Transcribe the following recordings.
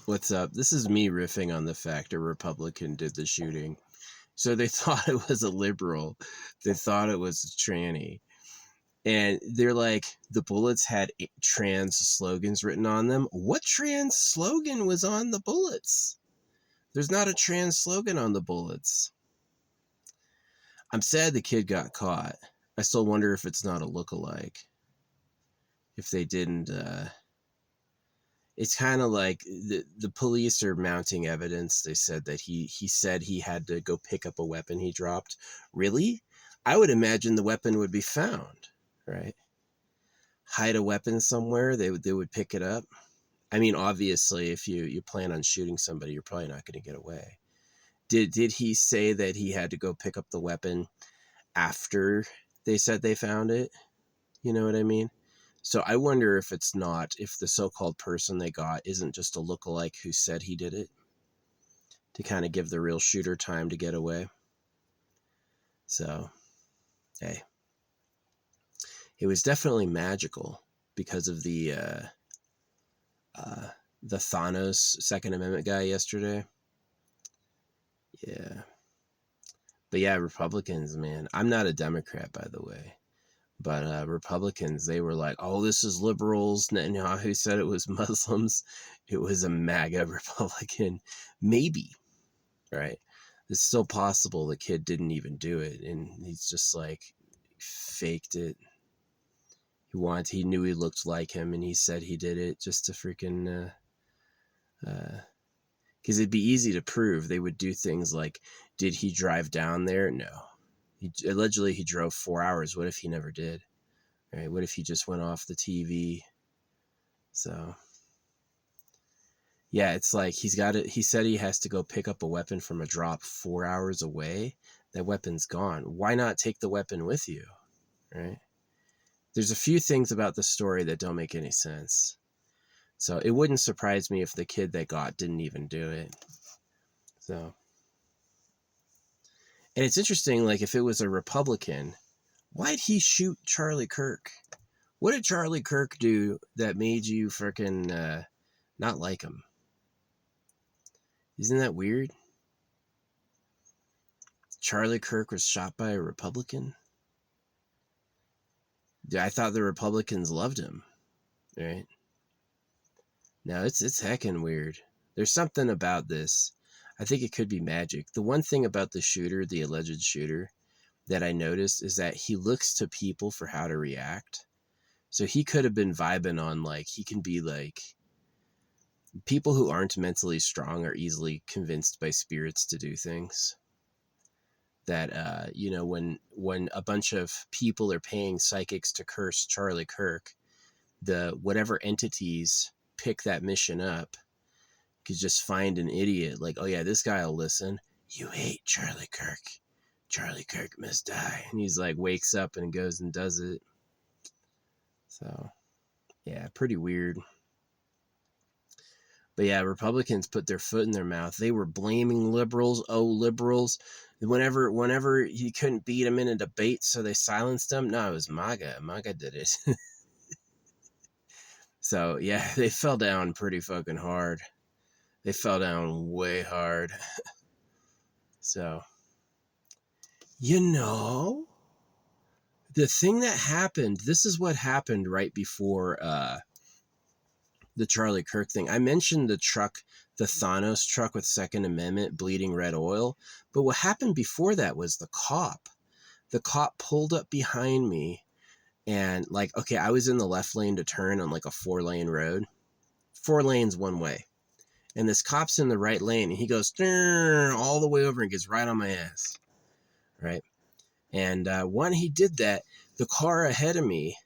What's up? This is me riffing on the fact a Republican did the shooting. So they thought it was a liberal. They thought it was a tranny. And they're like, the bullets had trans slogans written on them. What trans slogan was on the bullets? There's not a trans slogan on the bullets. I'm sad the kid got caught. I still wonder if it's not a lookalike. If they didn't... It's kind of like the police are mounting evidence. They said that he said he had to go pick up a weapon he dropped. Really? I would imagine the weapon would be found, right? Hide a weapon somewhere, they would pick it up. I mean, obviously, if you plan on shooting somebody, you're probably not going to get away. Did he say that he had to go pick up the weapon after they said they found it? You know what I mean? So I wonder if the so-called person they got isn't just a lookalike who said he did it to kind of give the real shooter time to get away. So, hey, it was definitely magical because of the Thanos Second Amendment guy yesterday. Yeah. But yeah, Republicans, man. I'm not a Democrat, by the way. But Republicans, they were like, oh, this is liberals. Netanyahu said it was Muslims. It was a MAGA Republican. Maybe, right? It's still possible the kid didn't even do it. And he's just like faked it. He knew he looked like him and he said he did it just to freaking... because it'd be easy to prove. They would do things like, did he drive down there? No. Allegedly, he drove 4 hours. What if he never did? Right? What if he just went off the TV? So, yeah, it's like he said he has to go pick up a weapon from a drop 4 hours away. That weapon's gone. Why not take the weapon with you? Right? There's a few things about the story that don't make any sense. So it wouldn't surprise me if the kid they got didn't even do it. So... And it's interesting, like, if it was a Republican, why'd he shoot Charlie Kirk? What did Charlie Kirk do that made you frickin' not like him? Isn't that weird? Charlie Kirk was shot by a Republican? I thought the Republicans loved him, right? No, it's heckin' weird. There's something about this. I think it could be magic. The one thing about the shooter, the alleged shooter, that I noticed is that he looks to people for how to react. So he could have been vibing on, like, he can be like, people who aren't mentally strong are easily convinced by spirits to do things. That, when a bunch of people are paying psychics to curse Charlie Kirk, whatever entities pick that mission up could just find an idiot like, oh yeah, this guy will listen. You hate Charlie Kirk. Charlie Kirk must die. And he's like, wakes up and goes and does it. So, yeah, pretty weird. But yeah, Republicans put their foot in their mouth. They were blaming liberals. Oh, liberals. Whenever he couldn't beat him in a debate, so they silenced him. No, it was MAGA. MAGA did it. So, yeah, they fell down pretty fucking hard. They fell down way hard. So, the thing that happened, this is what happened right before the Charlie Kirk thing. I mentioned the truck, the Thanos truck with Second Amendment bleeding red oil. But what happened before that was the cop. The cop pulled up behind me and I was in the left lane to turn on like a 4-lane road. 4 lanes one way. And this cop's in the right lane, and he goes all the way over and gets right on my ass, right? And when he did that, the car ahead of me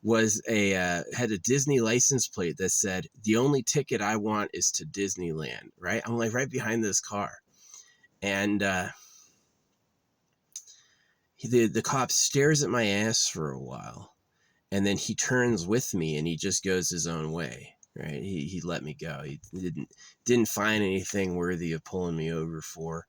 had a Disney license plate that said, the only ticket I want is to Disneyland, right? I'm like right behind this car. And the cop stares at my ass for a while, and then he turns with me, and he just goes his own way. Right, he let me go. He didn't find anything worthy of pulling me over for,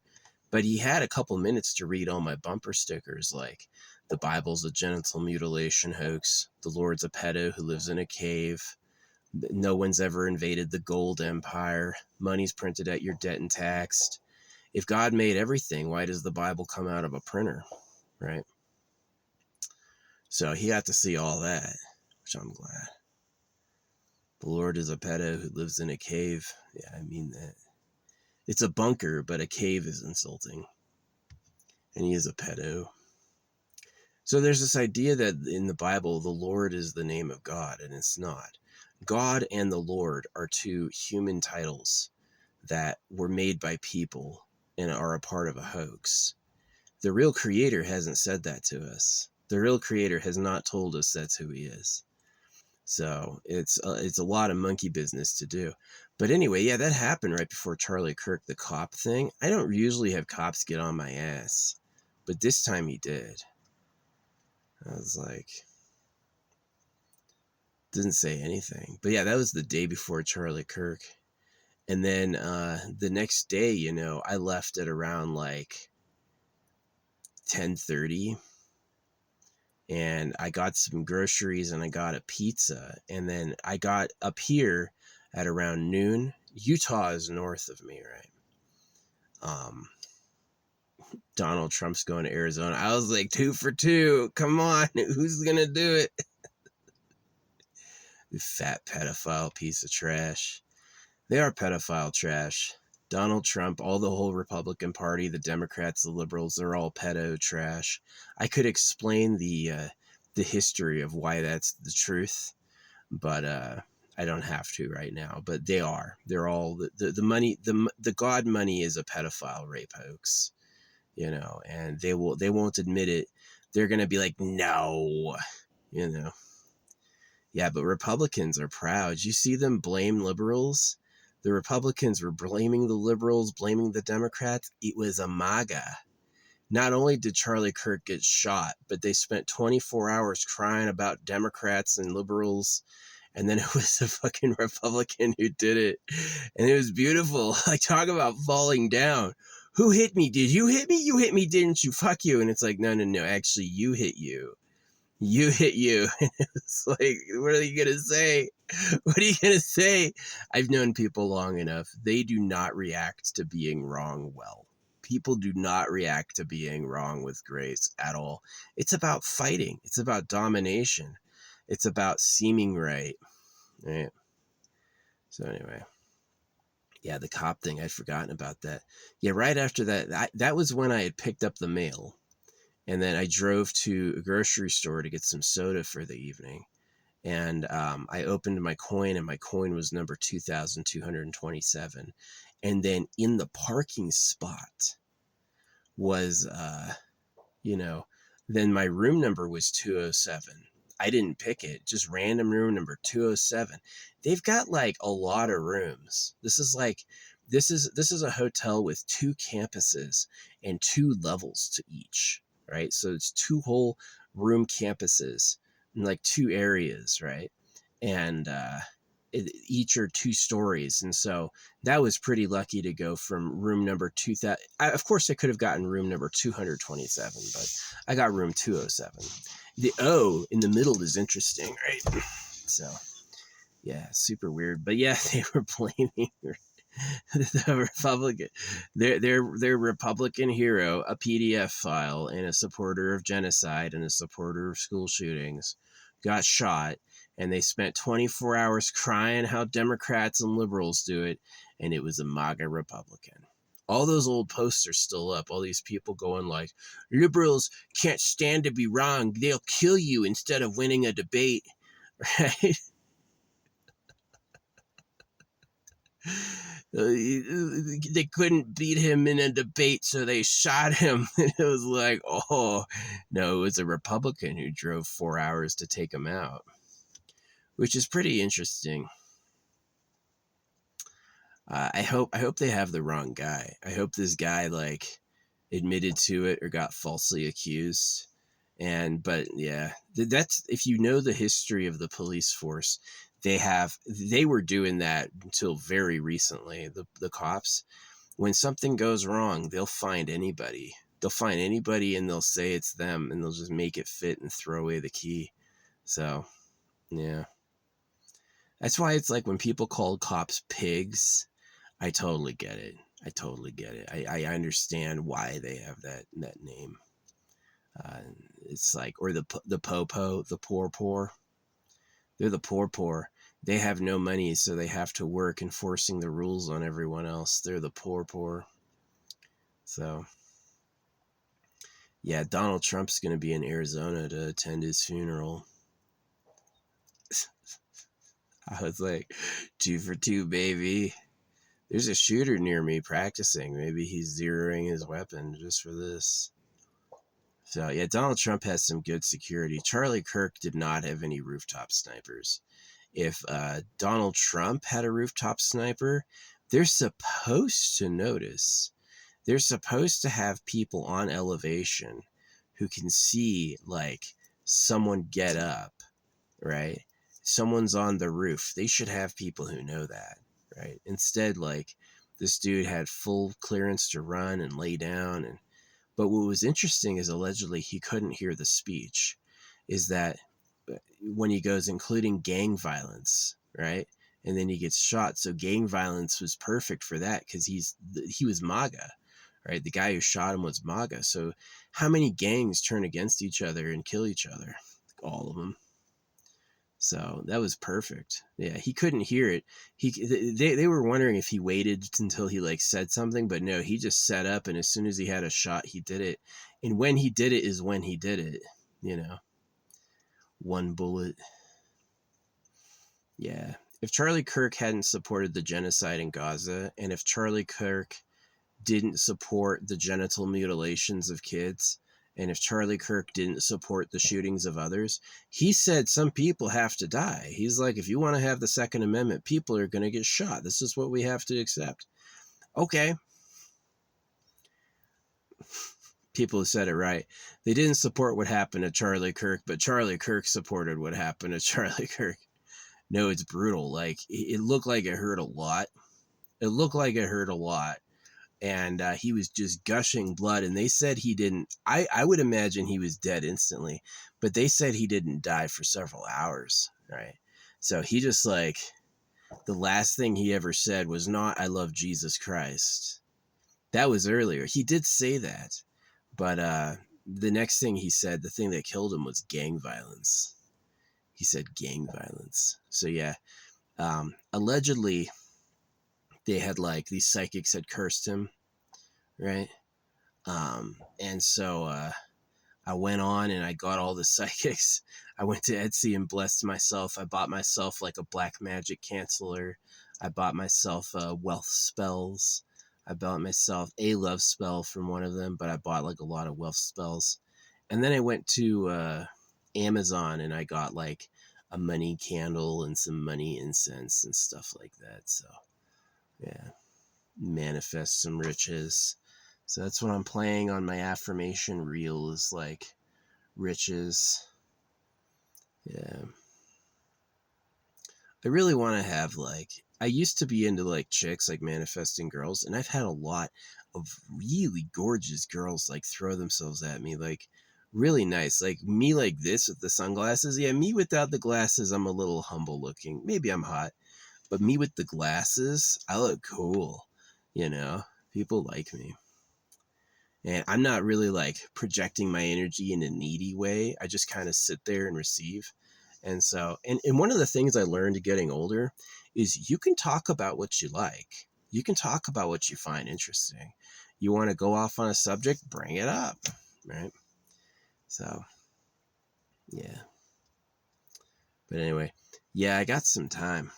but he had a couple minutes to read all my bumper stickers, like the Bible's a genital mutilation hoax, the Lord's a pedo who lives in a cave, No one's ever invaded the gold empire. Money's printed at your debt and taxed. If God made everything, why does the Bible come out of a printer, right? So he got to see all that, which I'm glad. The Lord is a pedo who lives in a cave. Yeah, I mean that. It's a bunker, but a cave is insulting. And he is a pedo. So there's this idea that in the Bible, the Lord is the name of God, and it's not. God and the Lord are two human titles that were made by people and are a part of a hoax. The real creator hasn't said that to us. The real creator has not told us that's who he is. So it's a lot of monkey business to do. But anyway, yeah, that happened right before Charlie Kirk, the cop thing. I don't usually have cops get on my ass, but this time he did. I was like, didn't say anything. But yeah, that was the day before Charlie Kirk. And then the next day, you know, I left at around like 10:30, and I got some groceries and I got a pizza. And then I got up here at around noon. Utah is north of me, right? Donald Trump's going to Arizona. I was like, 2 for 2. Come on, who's gonna do it? You fat pedophile piece of trash. They are pedophile trash. Donald Trump, all the whole Republican Party, the Democrats, the liberals, they're all pedo trash. I could explain the history of why that's the truth, but I don't have to right now. But they are. They're all the money. The God money is a pedophile rape hoax, you know, and they won't admit it. They're gonna be like, no, you know. Yeah, but Republicans are proud. You see them blame liberals. The Republicans were blaming the liberals, blaming the Democrats. It was a MAGA. Not only did Charlie Kirk get shot, but they spent 24 hours crying about Democrats and liberals. And then it was the fucking Republican who did it. And it was beautiful. Like, talk about falling down. Who hit me? Did you hit me? You hit me, didn't you? Fuck you. And it's like, no. Actually, you hit you. You hit you. And it's like, what are you going to say? What are you going to say? I've known people long enough. They do not react to being wrong well. People do not react to being wrong with grace at all. It's about fighting. It's about domination. It's about seeming right. Right. So anyway, yeah, the cop thing, I'd forgotten about that. Yeah, right after that, that was when I had picked up the mail. And then I drove to a grocery store to get some soda for the evening. And I opened my coin, and my coin was number 2,227. And then in the parking spot was, then my room number was 207. I didn't pick it, just random room number 207. They've got like a lot of rooms. This is a hotel with 2 campuses and 2 levels to each. Right? So it's 2 whole room campuses in like 2 areas, right? And each are 2 stories. And so that was pretty lucky to go from room number 2000. Of course, I could have gotten room number 227, but I got room 207. The O in the middle is interesting, right? So, yeah, super weird. But yeah, they were blaming the Republican, their Republican hero, a PDF file, and a supporter of genocide and a supporter of school shootings, got shot, and they spent 24 hours crying how Democrats and liberals do it, and it was a MAGA Republican. All those old posts are still up. All these people going like, liberals can't stand to be wrong. They'll kill you instead of winning a debate, right? They couldn't beat him in a debate, so they shot him. And it was like, oh, no, it was a Republican who drove 4 hours to take him out, which is pretty interesting. I hope they have the wrong guy. I hope this guy like admitted to it or got falsely accused. But yeah, that's, if you know the history of the police force, they were doing that until very recently. The cops, when something goes wrong, they'll find anybody. They'll find anybody and they'll say it's them, and they'll just make it fit and throw away the key. So, yeah. That's why it's like when people call cops pigs, I totally get it. I totally get it. I understand why they have that name. Uh, it's like, or the popo, the poor. They're the poor. They have no money, so they have to work enforcing the rules on everyone else. They're the poor. So, yeah, Donald Trump's going to be in Arizona to attend his funeral. I was like, 2 for 2, baby. There's a shooter near me practicing. Maybe he's zeroing his weapon just for this. So, yeah, Donald Trump has some good security. Charlie Kirk did not have any rooftop snipers. If Donald Trump had a rooftop sniper, they're supposed to notice. They're supposed to have people on elevation who can see, like, someone get up, right? Someone's on the roof. They should have people who know that, right? Instead, like, this dude had full clearance to run and lay down. But what was interesting is allegedly he couldn't hear the speech, is that when he goes, including gang violence, right? And then he gets shot. So gang violence was perfect for that because he was MAGA, right? The guy who shot him was MAGA. So how many gangs turn against each other and kill each other? All of them. So that was perfect. Yeah, he couldn't hear it. They were wondering if he waited until he like said something, but no, he just set up, and as soon as he had a shot, he did it. And when he did it is when he did it. You know, one bullet. Yeah. If Charlie Kirk hadn't supported the genocide in Gaza, and if Charlie Kirk didn't support the genital mutilations of kids, and if Charlie Kirk didn't support the shootings of others, he said some people have to die. He's like, if you want to have the Second Amendment, people are going to get shot. This is what we have to accept. Okay. People who said it right. They didn't support what happened to Charlie Kirk, but Charlie Kirk supported what happened to Charlie Kirk. No, it's brutal. Like, it looked like it hurt a lot. And he was just gushing blood, and they said he didn't. I would imagine he was dead instantly, but they said he didn't die for several hours, right? So he just, like, the last thing he ever said was not "I love Jesus Christ." That was earlier. He did say that, but the next thing he said, the thing that killed him, was gang violence. He said gang violence. So yeah, allegedly they had, like, these psychics had cursed him, right? And so I went on and I got all the psychics. I went to Etsy and blessed myself. I bought myself like a black magic canceller. I bought myself wealth spells. I bought myself a love spell from one of them, but I bought like a lot of wealth spells. And then I went to Amazon and I got like a money candle and some money incense and stuff like that. So yeah, manifest some riches. So that's what I'm playing on my affirmation reel, is like riches. Yeah. I really want to have, like, I used to be into like chicks, like manifesting girls, and I've had a lot of really gorgeous girls like throw themselves at me, like really nice. Like me like this with the sunglasses. Yeah, me without the glasses, I'm a little humble looking. Maybe I'm hot, but me with the glasses, I look cool. You know, people like me. And I'm not really like projecting my energy in a needy way. I just kind of sit there and receive. And so, and one of the things I learned getting older is you can talk about what you like. You can talk about what you find interesting. You want to go off on a subject, bring it up, right? So, yeah. But anyway, yeah, I got some time.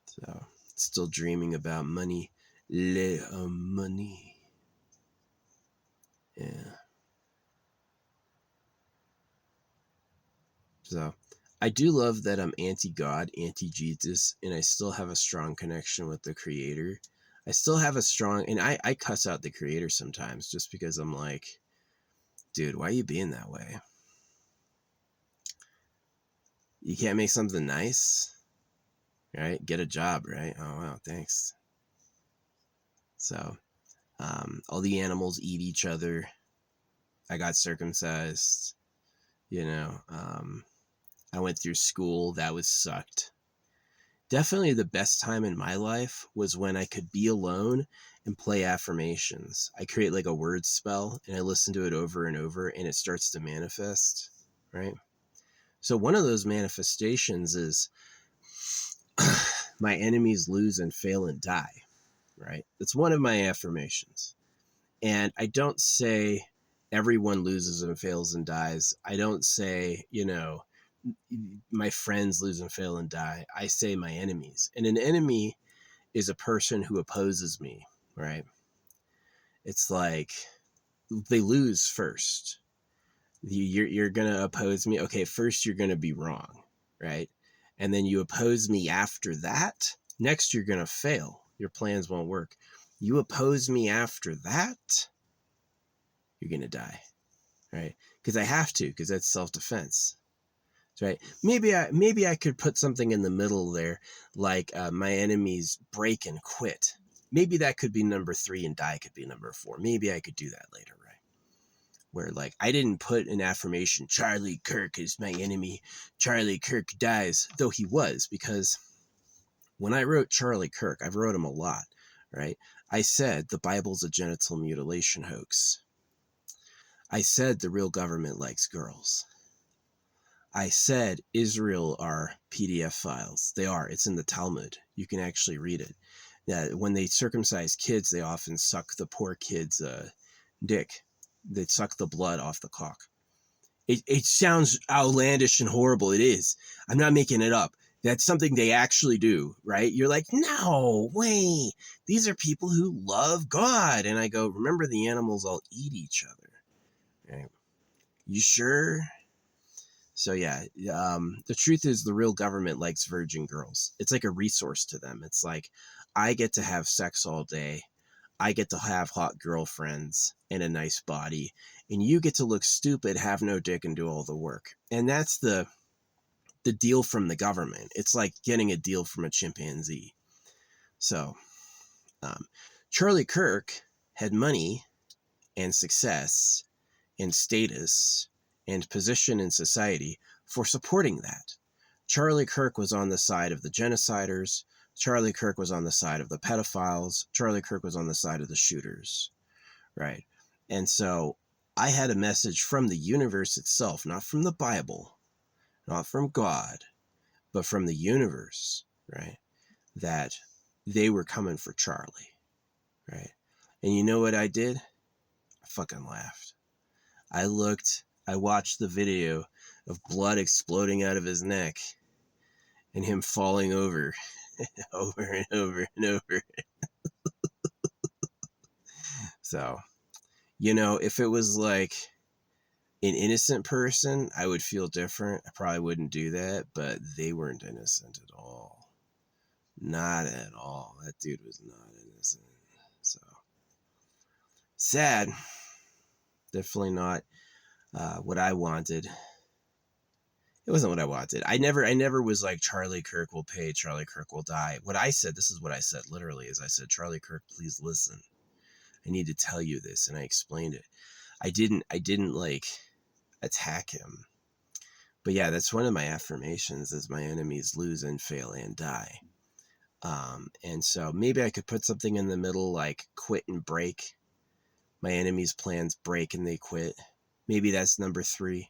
So, still dreaming about money. Money. Yeah. So I do love that I'm anti-God, anti-Jesus, and I still have a strong connection with the creator. I still have a strong, and I cuss out the creator sometimes just because I'm like, dude, why are you being that way? You can't make something nice, right? Get a job, right? Oh, wow, thanks. So, all the animals eat each other. I got circumcised. You know, I went through school. That was sucked. Definitely the best time in my life was when I could be alone and play affirmations. I create like a word spell and I listen to it over and over and it starts to manifest, right? So one of those manifestations is my enemies lose and fail and die, right? That's one of my affirmations. And I don't say everyone loses and fails and dies. I don't say, my friends lose and fail and die. I say my enemies. And an enemy is a person who opposes me, right? It's like they lose first. You're going to oppose me. Okay, first you're going to be wrong, right? And then you oppose me after that. Next, you're going to fail. Your plans won't work. You oppose me after that, you're going to die, right? Because I have to, because that's self-defense. Right? Maybe I could put something in the middle there, like my enemies break and quit. Maybe that could be number 3 and die could be number 4. Maybe I could do that later, right? Where like I didn't put an affirmation, Charlie Kirk is my enemy, Charlie Kirk dies, though he was, because when I wrote Charlie Kirk, I've wrote him a lot, right? I said the Bible's a genital mutilation hoax. I said the real government likes girls. I said Israel are PDF files. They are. It's in the Talmud. You can actually read it. Yeah, when they circumcise kids, they often suck the poor kid's dick. They suck the blood off the cock. It sounds outlandish and horrible. It is. I'm not making it up. That's something they actually do, right? You're like, no way. These are people who love God. And I go, remember the animals all eat each other. Right? You sure? So yeah, the truth is the real government likes virgin girls. It's like a resource to them. It's like, I get to have sex all day. I get to have hot girlfriends and a nice body. And you get to look stupid, have no dick, and do all the work. And that's the deal from the government. It's like getting a deal from a chimpanzee. So Charlie Kirk had money and success and status and position in society for supporting that. Charlie Kirk was on the side of the genociders. Charlie Kirk was on the side of the pedophiles. Charlie Kirk was on the side of the shooters, right? And so I had a message from the universe itself, not from the Bible, not from God, but from the universe, right? That they were coming for Charlie, right? And you know what I did? I fucking laughed. I watched the video of blood exploding out of his neck and him falling over over and over and over. So, if it was like an innocent person, I would feel different. I probably wouldn't do that, but they weren't innocent at all. Not at all. That dude was not innocent. So, sad. Definitely not what I wanted. It wasn't what I wanted. I never was like, Charlie Kirk will pay, Charlie Kirk will die. What I said, this is what I said literally, is I said, Charlie Kirk, please listen. I need to tell you this. And I explained it. I didn't like attack him. But yeah, that's one of my affirmations, is my enemies lose and fail and die. And so maybe I could put something in the middle, like quit and break. My enemies' plans break and they quit. Maybe that's number 3.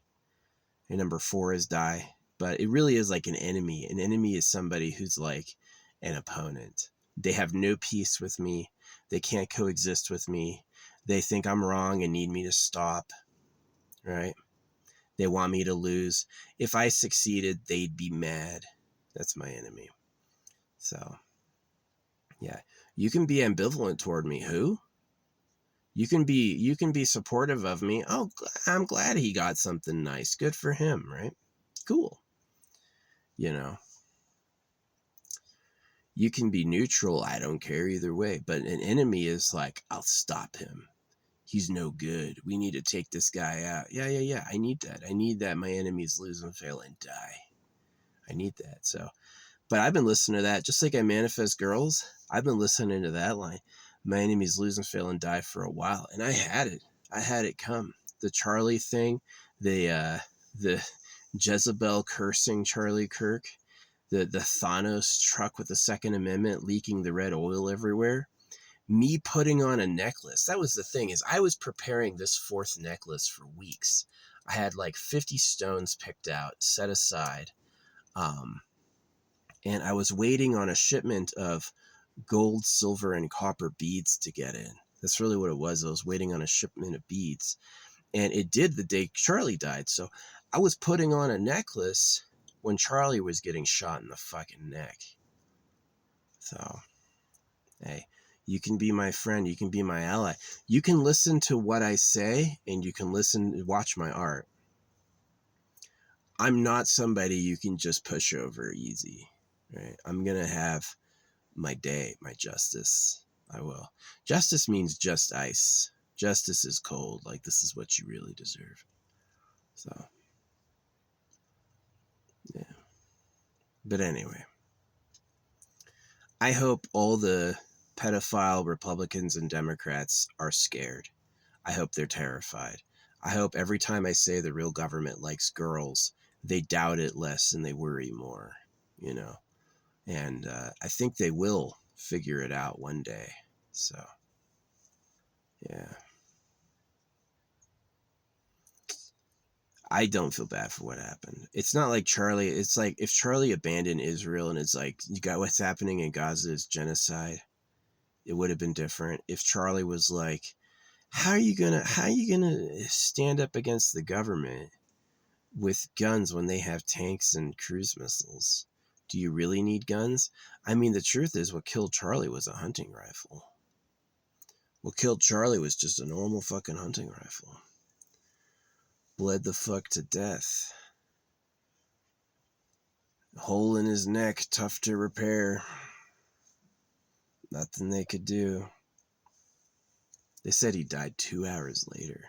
And number 4 is die. But it really is like an enemy. An enemy is somebody who's like an opponent. They have no peace with me. They can't coexist with me. They think I'm wrong and need me to stop, right? They want me to lose. If I succeeded, they'd be mad. That's my enemy. So, yeah. You can be ambivalent toward me. Who? You can be supportive of me. Oh, I'm glad he got something nice. Good for him, right? Cool. You can be neutral. I don't care either way. But an enemy is like, I'll stop him. He's no good. We need to take this guy out. Yeah. I need that. I need that. My enemies lose and fail and die. I need that. So, but I've been listening to that. Just like I manifest girls, I've been listening to that line. My enemies lose and fail and die for a while. And I had it come. The Charlie thing, the the Jezebel cursing Charlie Kirk, the Thanos truck with the Second Amendment leaking the red oil everywhere, me putting on a necklace. That was the thing, is I was preparing this fourth necklace for weeks. I had like 50 stones picked out, set aside, and I was waiting on a shipment of gold, silver, and copper beads to get in. That's really what it was. I was waiting on a shipment of beads, and it did the day Charlie died. So I was putting on a necklace when Charlie was getting shot in the fucking neck. So, hey, you can be my friend. You can be my ally. You can listen to what I say, and you can watch my art. I'm not somebody you can just push over easy, right? I'm going to have my day, my justice. I will. Justice means just ice. Justice is cold. Like, this is what you really deserve. So, yeah. But anyway, I hope all the pedophile Republicans and Democrats are scared. I hope they're terrified. I hope every time I say the real government likes girls, they doubt it less and they worry more, you know. And I think they will figure it out one day. So, yeah. I don't feel bad for what happened. It's not like Charlie. It's like if Charlie abandoned Israel and it's like, you got what's happening in Gaza is genocide, it would have been different. If Charlie was like, how are you gonna stand up against the government with guns when they have tanks and cruise missiles? Do you really need guns? I mean, the truth is, what killed Charlie was a hunting rifle. What killed Charlie was just a normal fucking hunting rifle. Bled the fuck to death. Hole in his neck, tough to repair. Nothing they could do. They said he died 2 hours later.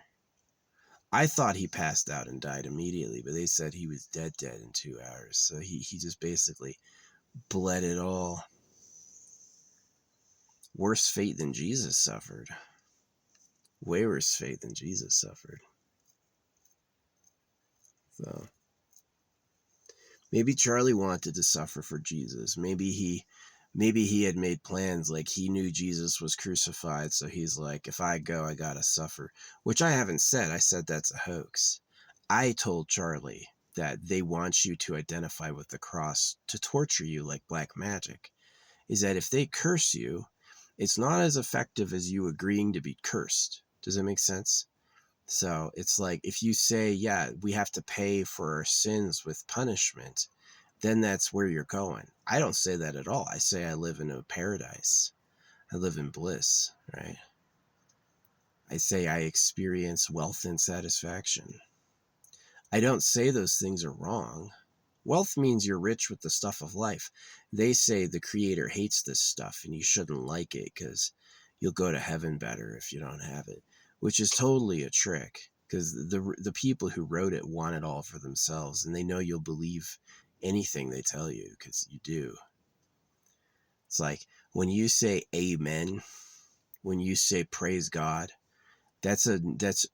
I thought he passed out and died immediately, but they said he was dead in 2 hours. So he just basically bled it all. Worse fate than Jesus suffered. Way worse fate than Jesus suffered. So maybe Charlie wanted to suffer for Jesus. Maybe he had made plans, like he knew Jesus was crucified, so he's like, if I go, I gotta suffer. Which I haven't said. I said that's a hoax. I told Charlie that they want you to identify with the cross to torture you like black magic. Is that if they curse you, it's not as effective as you agreeing to be cursed. Does that make sense? So it's like, if you say, yeah, we have to pay for our sins with punishment, then that's where you're going. I don't say that at all. I say I live in a paradise. I live in bliss, right? I say I experience wealth and satisfaction. I don't say those things are wrong. Wealth means you're rich with the stuff of life. They say the Creator hates this stuff and you shouldn't like it because you'll go to heaven better if you don't have it, which is totally a trick, because the people who wrote it want it all for themselves, and they know you'll believe anything they tell you because you do. It's like when you say amen, when you say praise God, that's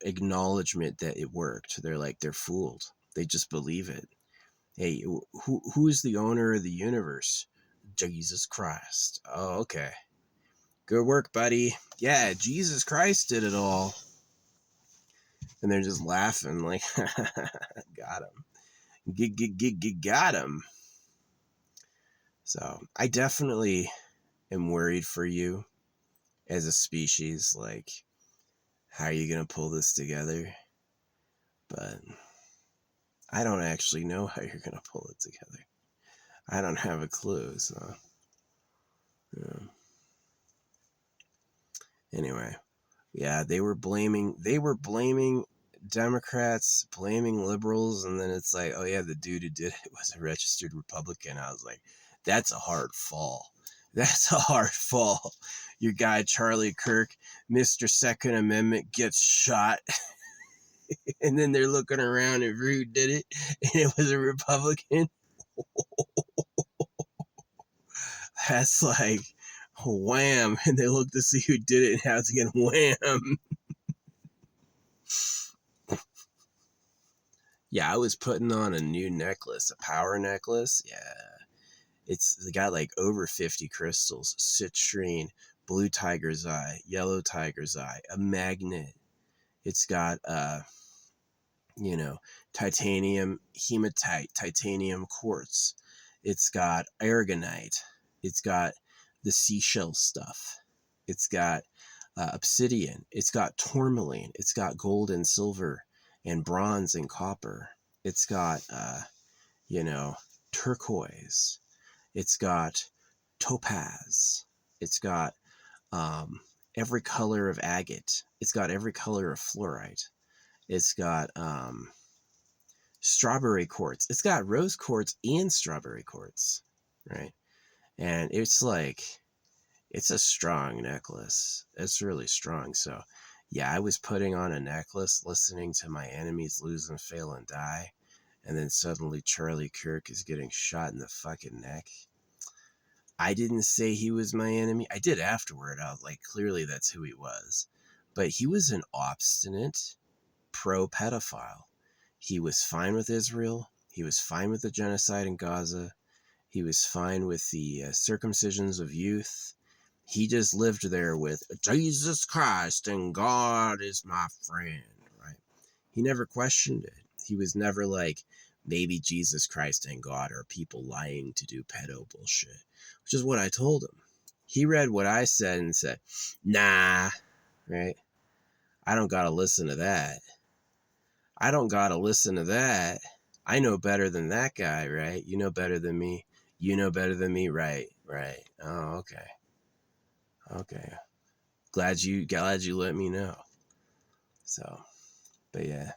acknowledgement that it worked. They're fooled. They just believe it. Hey, who's the owner of the universe? Jesus Christ. Oh, okay. Good work, buddy. Yeah, Jesus Christ did it all. And they're just laughing like, got him. Got him. So I definitely am worried for you as a species. Like, how are you going to pull this together? But I don't actually know how you're going to pull it together. I don't have a clue. So, yeah. Anyway, yeah, they were blaming Democrats, blaming liberals, and then it's like, oh yeah, the dude who did it was a registered Republican. I was like, that's a hard fall. That's a hard fall. Your guy Charlie Kirk, Mr. Second Amendment, gets shot. And then they're looking around at who did it, and it was a Republican. That's like, wham. And they look to see who did it, and how it's again, wham. Yeah, I was putting on a new necklace, a power necklace. Yeah. It's got like over 50 crystals, citrine, blue tiger's eye, yellow tiger's eye, a magnet. It's got you know, titanium hematite, titanium quartz. It's got aragonite. It's got the seashell stuff. It's got obsidian. It's got tourmaline. It's got gold and silver and bronze and copper. It's got, you know, turquoise. It's got topaz. It's got every color of agate. It's got every color of fluorite. It's got strawberry quartz. It's got rose quartz and strawberry quartz, right? And it's like, it's a strong necklace. It's really strong. So, yeah, I was putting on a necklace, listening to my enemies lose and fail and die. And then suddenly Charlie Kirk is getting shot in the fucking neck. I didn't say he was my enemy. I did afterward. I was like, clearly that's who he was. But he was an obstinate pro-pedophile. He was fine with Israel. He was fine with the genocide in Gaza. He was fine with the circumcisions of youth. He just lived there with Jesus Christ and God is my friend, right? He never questioned it. He was never like, maybe Jesus Christ and God are people lying to do pedo bullshit, which is what I told him. He read what I said and said, nah, right? I don't got to listen to that. I don't got to listen to that. I know better than that guy, right? You know better than me. You know better than me, right? Right. Oh, okay. Okay. Glad you let me know. So, but yeah.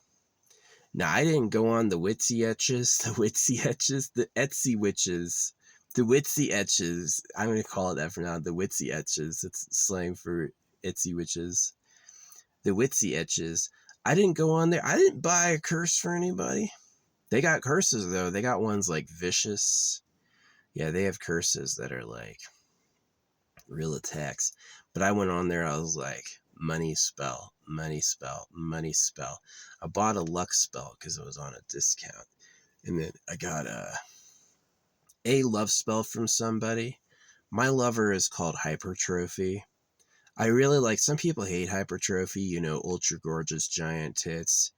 Now, I didn't go on the Witsy etches, the Etsy witches, the Witsy etches. I'm going to call it that for now, the Witsy etches. It's slang for Etsy witches. The Witsy etches. I didn't go on there. I didn't buy a curse for anybody. They got curses, though. They got ones like vicious. Yeah, they have curses that are like real attacks. But I went on there, I was like, money spell, money spell, money spell. I bought a luck spell because it was on a discount. And then I got a love spell from somebody. My lover is called Hypertrophy. I really like, some people hate hypertrophy, you know, ultra gorgeous giant tits,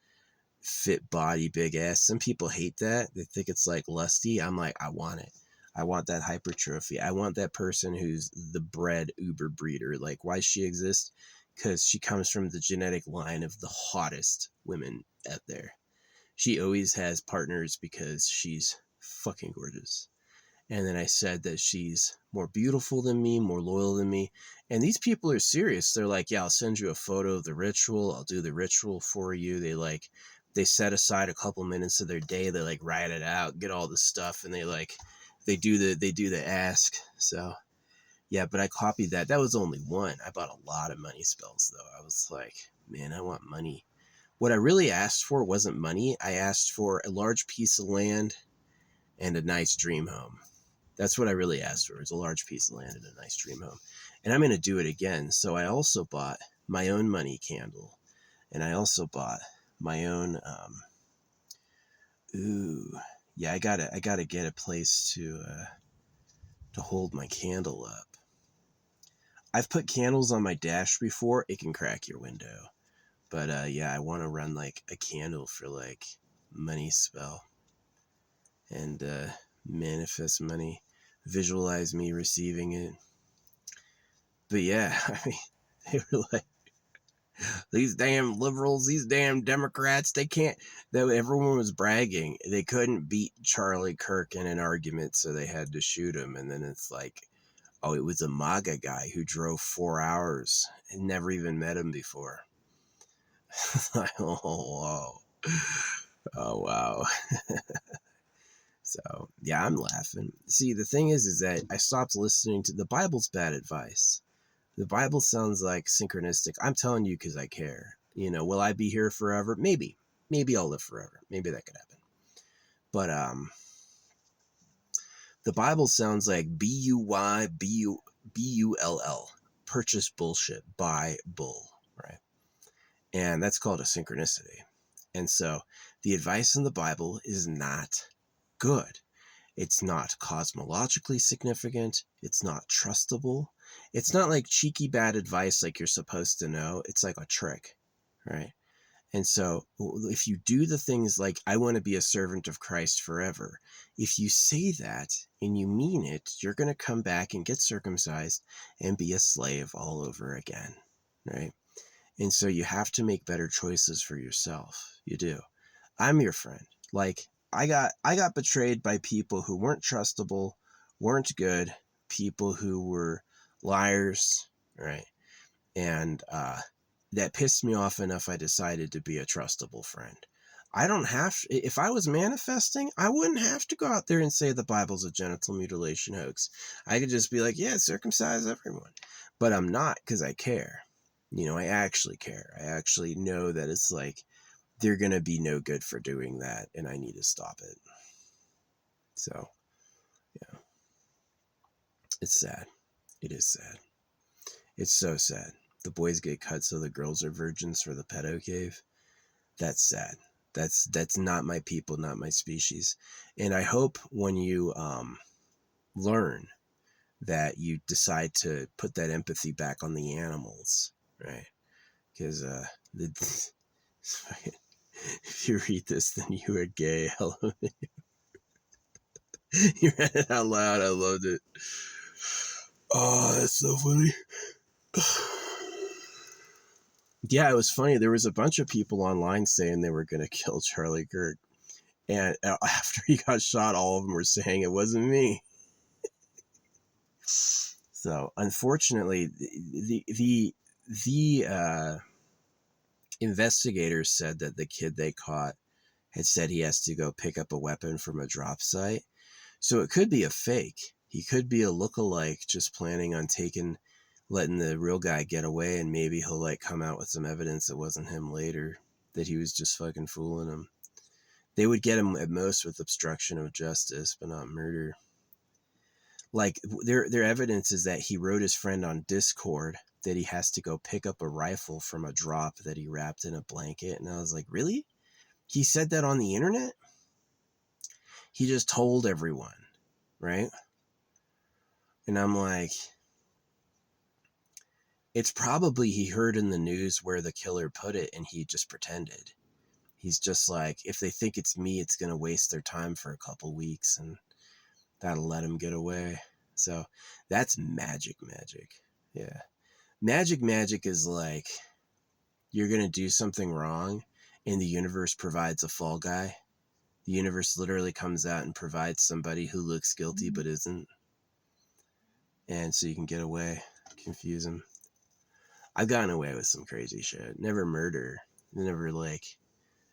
fit body, big ass. Some people hate that. They think it's like lusty. I'm like, I want it. I want that hypertrophy. I want that person who's the bred uber breeder. Like, why she exists? Because she comes from the genetic line of the hottest women out there. She always has partners because she's fucking gorgeous. And then I said that she's more beautiful than me, more loyal than me. And these people are serious. They're like, yeah, I'll send you a photo of the ritual. I'll do the ritual for you. They set aside a couple minutes of their day. They like write it out, get all the stuff, and they do the ask. So yeah, but I copied that. That was only one. I bought a lot of money spells though. I was like, man, I want money. What I really asked for wasn't money. I asked for a large piece of land and a nice dream home. That's what I really asked for, is a large piece of land and a nice dream home. And I'm going to do it again. So I also bought my own money candle. And I also bought my own, I gotta get a place to hold my candle up. I've put candles on my dash before. It can crack your window. But yeah, I want to run like a candle for like money spell and manifest money, visualize me receiving it. But yeah, I mean, they were like, these damn liberals, these damn Democrats, they can't, though everyone was bragging, they couldn't beat Charlie Kirk in an argument, so they had to shoot him. And then it's like, oh, it was a MAGA guy who drove 4 hours and never even met him before. Like, oh, whoa. Oh, wow. So, yeah, I'm laughing. See, the thing is that I stopped listening to, the Bible's bad advice. The Bible sounds like synchronistic. I'm telling you because I care. You know, will I be here forever? Maybe. Maybe I'll live forever. Maybe that could happen. But the Bible sounds like Bull. Purchase bullshit. Buy bull. Right? And that's called a synchronicity. And so The advice in the Bible is not good. It's not cosmologically significant. It's not trustable. It's not like cheeky bad advice like you're supposed to know. It's like a trick, right? And so if you do the things like, I want to be a servant of Christ forever, if you say that and you mean it, you're going to come back and get circumcised and be a slave all over again, right? And so you have to make better choices for yourself. You do. I'm your friend. Like, I got betrayed by people who weren't trustable, weren't good, people who were liars, right? And that pissed me off enough I decided to be a trustable friend. I don't have, if I was manifesting, I wouldn't have to go out there and say the Bible's a genital mutilation hoax. I could just be like, yeah, circumcise everyone. But I'm not, because I care. You know, I actually care. I actually know that it's like, they're going to be no good for doing that, and I need to stop it. So, yeah. It's sad. It is sad. It's so sad. The boys get cut so the girls are virgins for the pedo cave. That's sad. That's not my people, not my species. And I hope when you learn that you decide to put that empathy back on the animals, right? Because if you read this, then you are gay. You read it out loud. I loved it. Oh, that's so funny. Yeah, it was funny. There was a bunch of people online saying they were going to kill Charlie Kirk. And after he got shot, all of them were saying it wasn't me. So, unfortunately, the investigators said that the kid they caught had said he has to go pick up a weapon from a drop site. So it could be a fake. He could be a lookalike just planning on letting the real guy get away, and maybe he'll like come out with some evidence that wasn't him later, that he was just fucking fooling him. They would get him at most with obstruction of justice, but not murder. Like their evidence is that he wrote his friend on Discord that he has to go pick up a rifle from a drop that he wrapped in a blanket. And I was like, really? He said that on the internet? He just told everyone, right? And I'm like, it's probably he heard in the news where the killer put it and he just pretended. He's just like, if they think it's me, it's going to waste their time for a couple weeks and that'll let him get away. So that's magic. Yeah. Magic is like, you're going to do something wrong and the universe provides a fall guy. The universe literally comes out and provides somebody who looks guilty but isn't. And so you can get away, confuse them. I've gotten away with some crazy shit. Never murder. Never like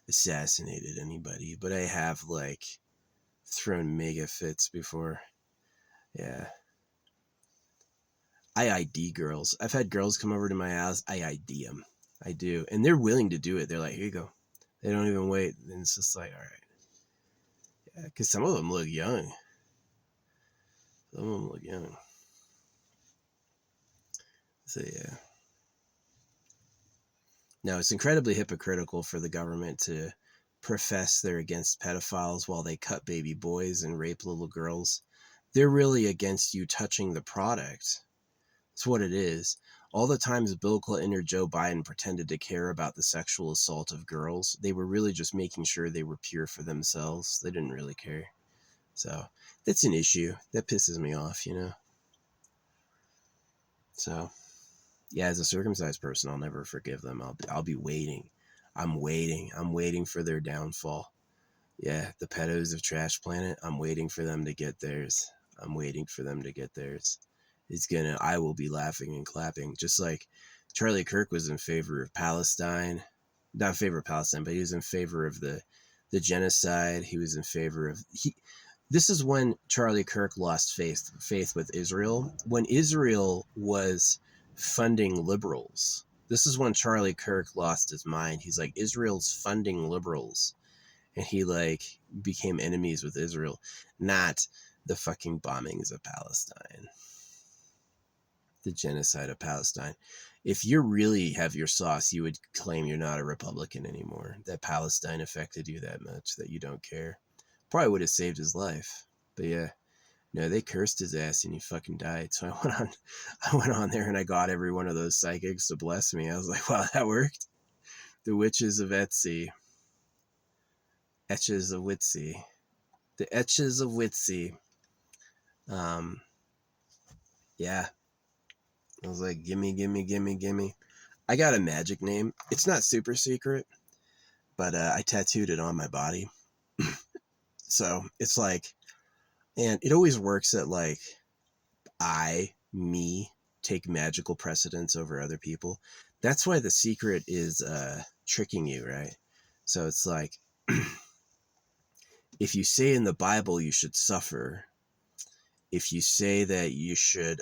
assassinated anybody. But I have like thrown mega fits before. Yeah. I ID girls. I've had girls come over to my house. I ID them. I do. And they're willing to do it. They're like, here you go. They don't even wait. And it's just like, all right. Yeah, because some of them look young. Some of them look young. So, yeah. Now, it's incredibly hypocritical for the government to profess they're against pedophiles while they cut baby boys and rape little girls. They're really against you touching the product. That's what it is. All the times Bill Clinton or Joe Biden pretended to care about the sexual assault of girls, they were really just making sure they were pure for themselves. They didn't really care. So that's an issue. That pisses me off, you know? So, yeah, as a circumcised person, I'll never forgive them. I'll be waiting. I'm waiting for their downfall. Yeah, the pedos of Trash Planet, I'm waiting for them to get theirs. I will be laughing and clapping. Just like Charlie Kirk was in favor of Palestine. Not in favor of Palestine, but he was in favor of the genocide. He was in favor of... This is when Charlie Kirk lost faith with Israel. When Israel was funding liberals. This is when Charlie Kirk lost his mind. He's like, Israel's funding liberals. And he like became enemies with Israel, not the fucking bombings of Palestine. the genocide of Palestine. If you really have your sauce, you would claim you're not a Republican anymore. That Palestine affected you that much that you don't care. Probably would have saved his life. But yeah, no, they cursed his ass and he fucking died. So I went on there and I got every one of those psychics to bless me. I was like, wow, that worked. The witches of Etsy. Etches of Witsy. The Etches of Witsy. Yeah. I was like, gimme, gimme, gimme, gimme. I got a magic name. It's not super secret, but I tattooed it on my body. So it's like, and it always works that like me take magical precedence over other people. That's why the secret is tricking you, right? So it's like, if you say in the Bible you should suffer, if you say that you should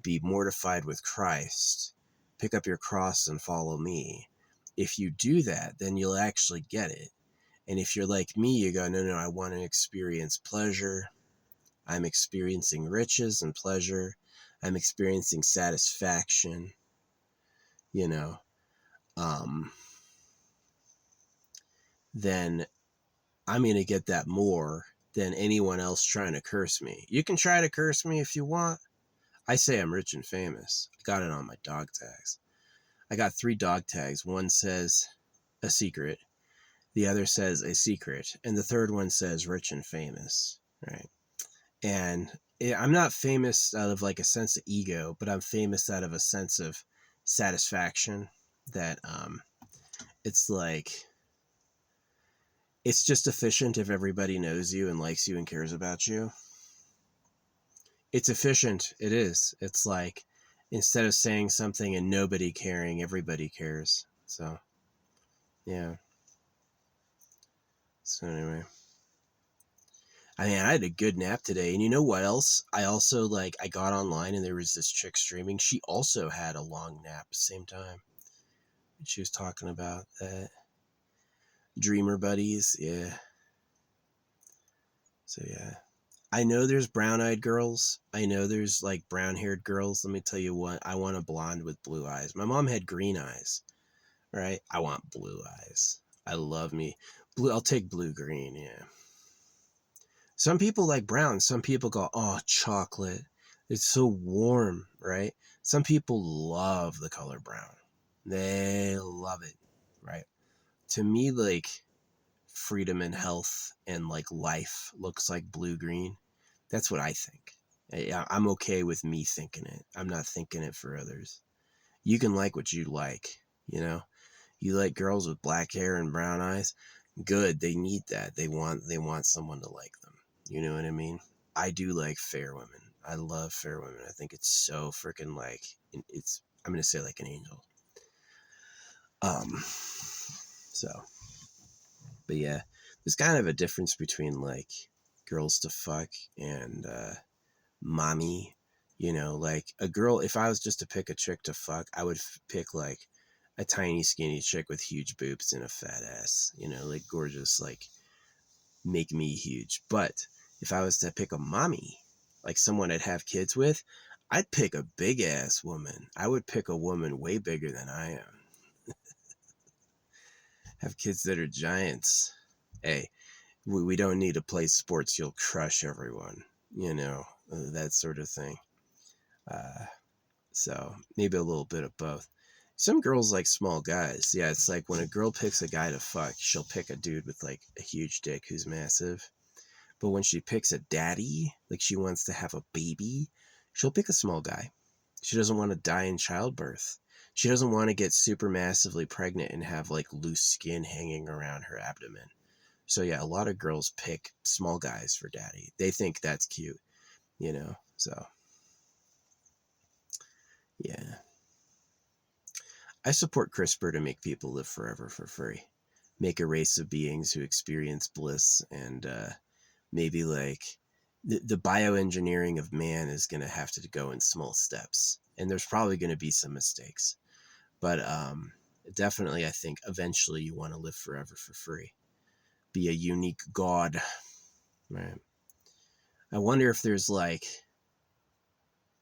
be mortified with Christ, pick up your cross and follow me, if you do that, then you'll actually get it. And if you're like me, you go, no, I want to experience pleasure. I'm experiencing riches and pleasure. I'm experiencing satisfaction, you know, then I'm going to get that more than anyone else trying to curse me. You can try to curse me if you want. I say I'm rich and famous. I got it on my dog tags. I got 3 dog tags. One says a secret. The other says a secret. And the third one says rich and famous, right? And I'm not famous out of like a sense of ego, but I'm famous out of a sense of satisfaction that it's like, it's just efficient if everybody knows you and likes you and cares about you. It's efficient. It is. It's like, instead of saying something and nobody caring, everybody cares. So, yeah. So anyway. I mean, I had a good nap today. And you know what else? I also, like, I got online and there was this chick streaming. She also had a long nap at the same time. She was talking about that. Dreamer buddies. Yeah. So, yeah. I know there's brown-eyed girls. I know there's, like, brown-haired girls. Let me tell you what. I want a blonde with blue eyes. My mom had green eyes. Right? I want blue eyes. I love me. Blue. I'll take blue-green, yeah. Some people like brown. Some people go, oh, chocolate. It's so warm, right? Some people love the color brown. They love it, right? To me, like, freedom and health and, like, life looks like blue-green. That's what I think. I'm okay with me thinking it. I'm not thinking it for others. You can like what you like, you know? You like girls with black hair and brown eyes? Good. They need that. They want someone to like them. You know what I mean? I do like fair women. I love fair women. I think it's so freaking like, I'm going to say like an angel. So, but yeah, there's kind of a difference between like girls to fuck and, mommy, you know, like a girl, if I was just to pick a chick to fuck, I would pick like a tiny skinny chick with huge boobs and a fat ass, you know, like gorgeous, like make me huge. But if I was to pick a mommy, like someone I'd have kids with, I'd pick a big ass woman. I would pick a woman way bigger than I am. Have kids that are giants. Hey, we don't need to play sports. You'll crush everyone, you know, that sort of thing. So maybe a little bit of both. Some girls like small guys. Yeah, it's like when a girl picks a guy to fuck, she'll pick a dude with like a huge dick who's massive. But when she picks a daddy, like she wants to have a baby, she'll pick a small guy. She doesn't want to die in childbirth. She doesn't want to get super massively pregnant and have like loose skin hanging around her abdomen. So yeah, a lot of girls pick small guys for daddy. They think that's cute, you know, so yeah. I support CRISPR to make people live forever for free. Make a race of beings who experience bliss and maybe like the bioengineering of man is going to have to go in small steps. And there's probably going to be some mistakes. But definitely, I think eventually you want to live forever for free. Be a unique god. Right. I wonder if there's like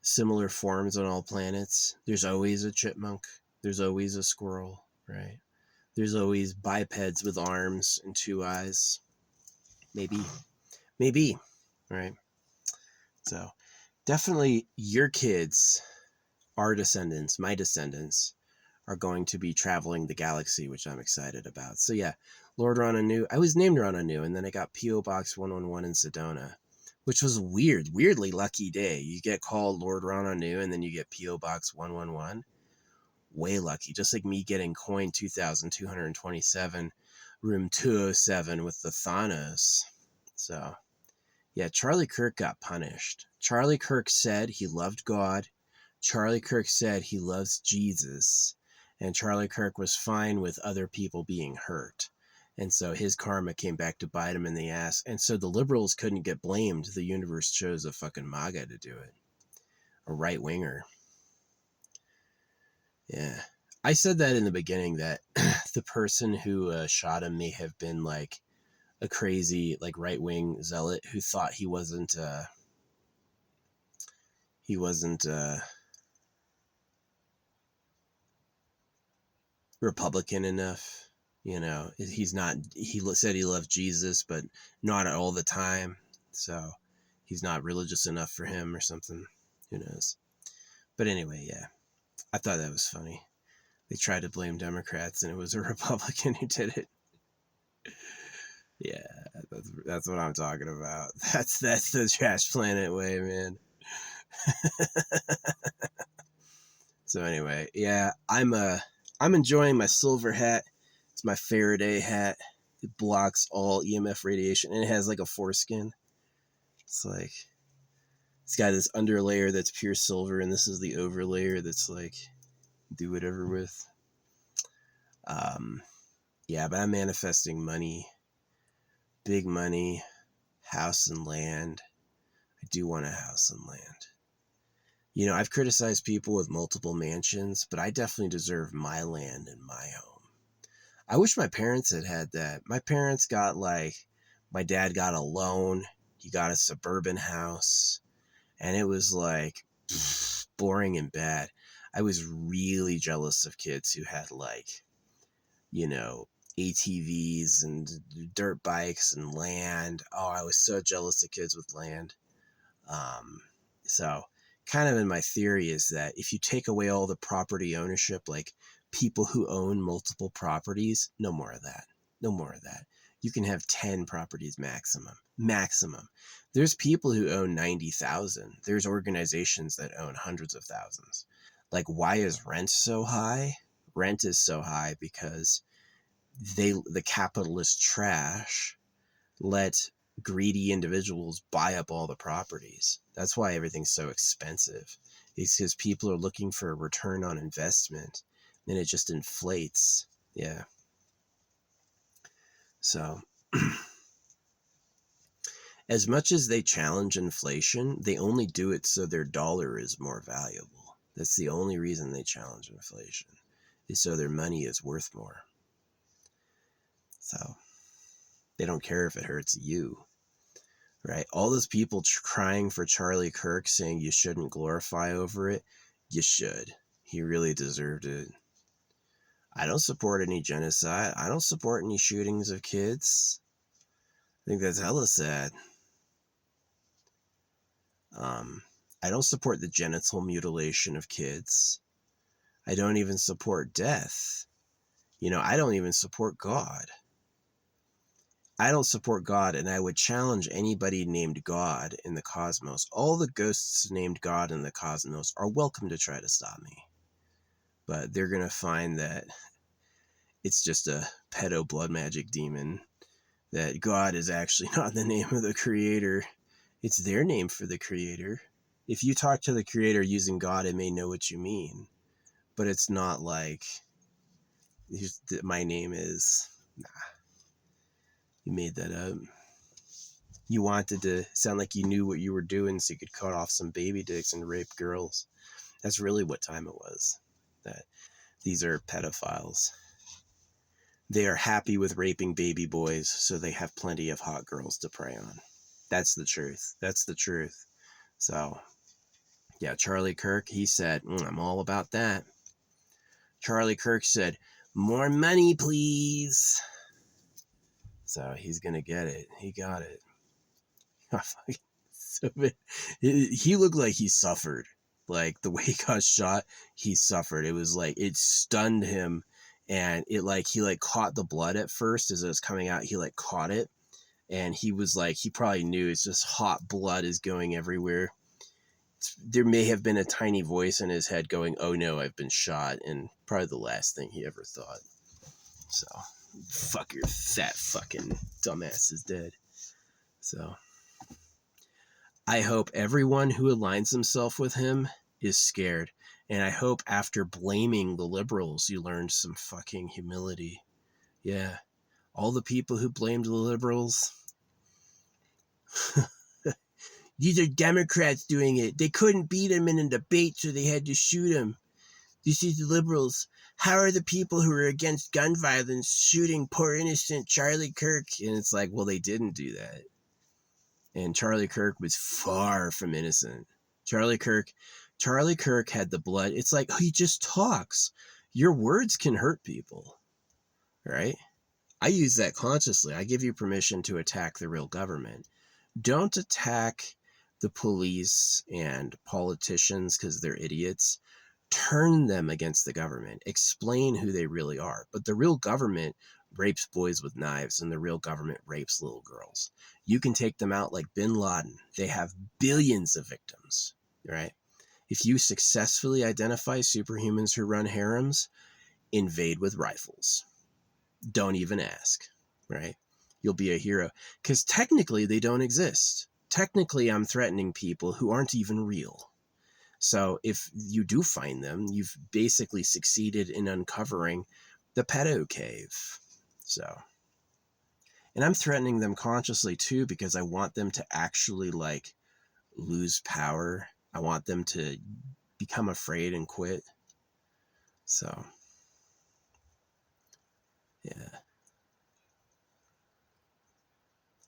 similar forms on all planets. There's always a chipmunk. There's always a squirrel, right? There's always bipeds with arms and two eyes. Maybe, right? So definitely your kids, our descendants, my descendants, are going to be traveling the galaxy, which I'm excited about. So yeah, Lord Ronanu. I was named Ronanu, and then I got P.O. Box 111 in Sedona, which was weirdly lucky day. You get called Lord Ronanu, and then you get P.O. Box 111. Way lucky, just like me getting coin 2,227, room 207 with the Thanos. So yeah, Charlie Kirk got punished. Charlie Kirk said he loved God. Charlie Kirk said he loves Jesus. And Charlie Kirk was fine with other people being hurt. And so his karma came back to bite him in the ass. And so the liberals couldn't get blamed. The universe chose a fucking MAGA to do it. A right winger. Yeah. I said that in the beginning that the person who shot him may have been like a crazy like right wing zealot who thought he wasn't Republican enough. You know, he's not. He said he loved Jesus, but not all the time. So he's not religious enough for him or something. Who knows? But anyway, yeah, I thought that was funny. They tried to blame Democrats, and it was a Republican who did it. Yeah, that's what I'm talking about. That's the trash planet way, man. So anyway, yeah, I'm enjoying my silver hat. It's my Faraday hat. It blocks all EMF radiation, and it has like a foreskin. It's like it's got this underlayer that's pure silver, and this is the overlayer that's like do whatever with. Yeah, but I'm manifesting money, big money, house and land. I do want a house and land. You know, I've criticized people with multiple mansions, but I definitely deserve my land and my home. I wish my parents had that. My parents got my dad got a loan. He got a suburban house, and it was like boring and bad. I was really jealous of kids who had ATVs and dirt bikes and land. Oh, I was so jealous of kids with land. So kind of in my theory is that if you take away all the property ownership, like people who own multiple properties, no more of that. No more of that. You can have 10 properties maximum. There's people who own 90,000. There's organizations that own hundreds of thousands. Like, why is rent so high? Rent is so high because the capitalist trash let greedy individuals buy up all the properties. That's why everything's so expensive. It's because people are looking for a return on investment, and it just inflates. Yeah. So as much as they challenge inflation, they only do it so their dollar is more valuable. That's the only reason they challenge inflation, is so their money is worth more. So they don't care if it hurts you. Right? All those people crying for Charlie Kirk, saying you shouldn't glorify over it, you should. He really deserved it. I don't support any genocide. I don't support any shootings of kids. I think that's hella sad. I don't support the genital mutilation of kids. I don't even support death. I don't even support God. I don't support God, and I would challenge anybody named God in the cosmos. All the ghosts named God in the cosmos are welcome to try to stop me. But they're going to find that it's just a pedo blood magic demon, that God is actually not the name of the creator. It's their name for the creator. If you talk to the creator using God, it may know what you mean. But it's not like, my name is, nah. You made that up. You wanted to sound like you knew what you were doing so you could cut off some baby dicks and rape girls. That's really what time it was. That these are pedophiles. They are happy with raping baby boys, so they have plenty of hot girls to prey on. That's the truth. That's the truth. So Yeah, Charlie Kirk, he said, I'm all about that. Charlie Kirk said, more money, please. So he's going to get it. He got it. So, he looked like he suffered. Like the way he got shot, he suffered. It was like, it stunned him. And it like, he like caught the blood at first as it was coming out. He like caught it. And he was like, he probably knew it's just hot blood is going everywhere. There may have been a tiny voice in his head going, oh no, I've been shot. And probably the last thing he ever thought. So, fuck, your fat fucking dumbass is dead. So, I hope everyone who aligns himself with him is scared. And I hope after blaming the liberals, you learned some fucking humility. Yeah. All the people who blamed the liberals. These are Democrats doing it. They couldn't beat him in a debate, so they had to shoot him. This is the liberals. How are the people who are against gun violence shooting poor innocent Charlie Kirk? And it's like, well, they didn't do that. And Charlie Kirk was far from innocent. Charlie Kirk had the blood. It's like, oh, he just talks. Your words can hurt people, right? I use that consciously. I give you permission to attack the real government. Don't attack the police and politicians because they're idiots. Turn them against the government. Explain who they really are. But the real government rapes boys with knives, and the real government rapes little girls. You can take them out like bin Laden. They have billions of victims, right? If you successfully identify superhumans who run harems, invade with rifles. Don't even ask, right? You'll be a hero. Because technically they don't exist. Technically, I'm threatening people who aren't even real. So if you do find them, you've basically succeeded in uncovering the pedo cave. So, and I'm threatening them consciously too, because I want them to actually like lose power. I want them to become afraid and quit. So, yeah.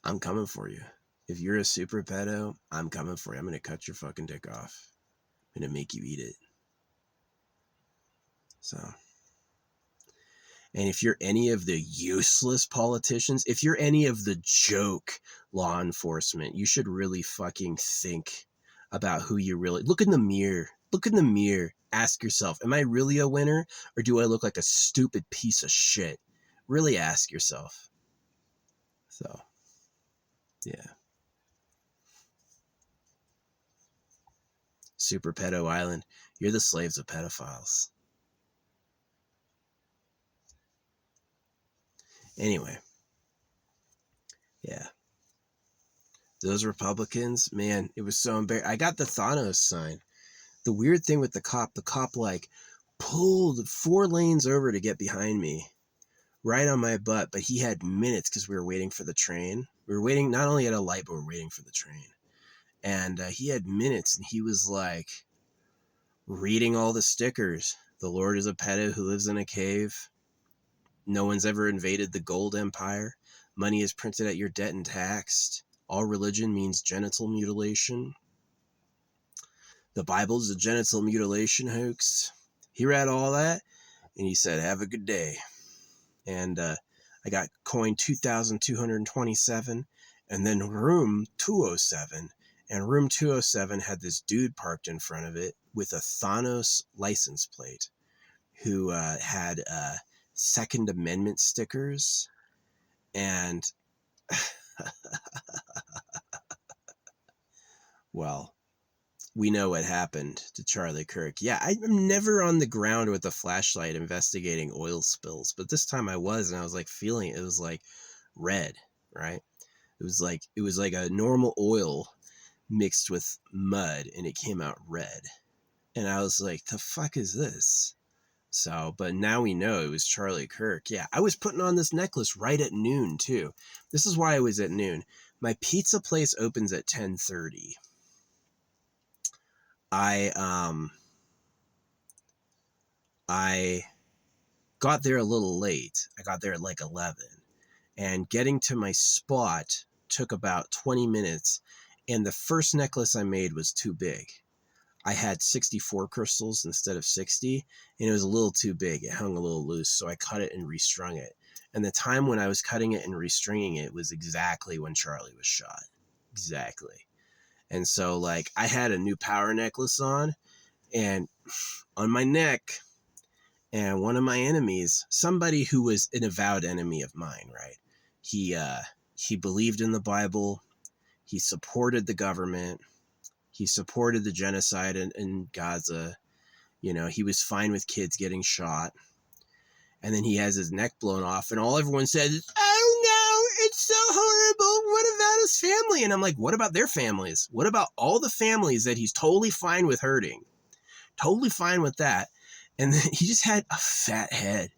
I'm coming for you. If you're a super pedo, I'm coming for you. I'm going to cut your fucking dick off. I'm going to make you eat it. So, and if you're any of the useless politicians, if you're any of the joke law enforcement, you should really fucking think about who you really... Look in the mirror. Look in the mirror. Ask yourself, am I really a winner, or do I look like a stupid piece of shit? Really ask yourself. So, yeah. Super Pedo Island. You're the slaves of pedophiles. Anyway. Yeah. Those Republicans, man, it was so embarrassing. I got the Thanos sign. The weird thing with the cop like pulled 4 lanes over to get behind me, right on my butt, but he had minutes because we were waiting for the train. We were waiting not only at a light, but we were waiting for the train. And he had minutes, and he was like reading all the stickers. The Lord is a pedo who lives in a cave. No one's ever invaded the gold empire. Money is printed at your debt and taxed. All religion means genital mutilation. The Bible's a genital mutilation hoax. He read all that, and he said, have a good day. And I got coin 2,227, and then room 207. And room 207 had this dude parked in front of it with a Thanos license plate who had Second Amendment stickers. And, well, we know what happened to Charlie Kirk. Yeah, I'm never on the ground with a flashlight investigating oil spills, but this time I was, and I was like feeling it was like red, right? It was like a normal oil mixed with mud, and it came out red. And I was like, the fuck is this? So, but now we know it was Charlie Kirk. Yeah, I was putting on this necklace right at noon too. This is why I was at noon. My pizza place opens at 10:30. I got there a little late. I got there at like 11, and getting to my spot took about 20 minutes, and the first necklace I made was too big. I had 64 crystals instead of 60, and it was a little too big. It hung a little loose, so I cut it and restrung it. And the time when I was cutting it and restringing it was exactly when Charlie was shot. Exactly. And so, like, I had a new power necklace on, and on my neck, and one of my enemies, somebody who was an avowed enemy of mine, right? He believed in the Bible. He supported the government. He supported the genocide in Gaza. You know, he was fine with kids getting shot. And then he has his neck blown off, and all everyone says is, "Oh no, it's so horrible. What about his family?" And I'm like, what about their families? What about all the families that he's totally fine with hurting? Totally fine with that. And then he just had a fat head.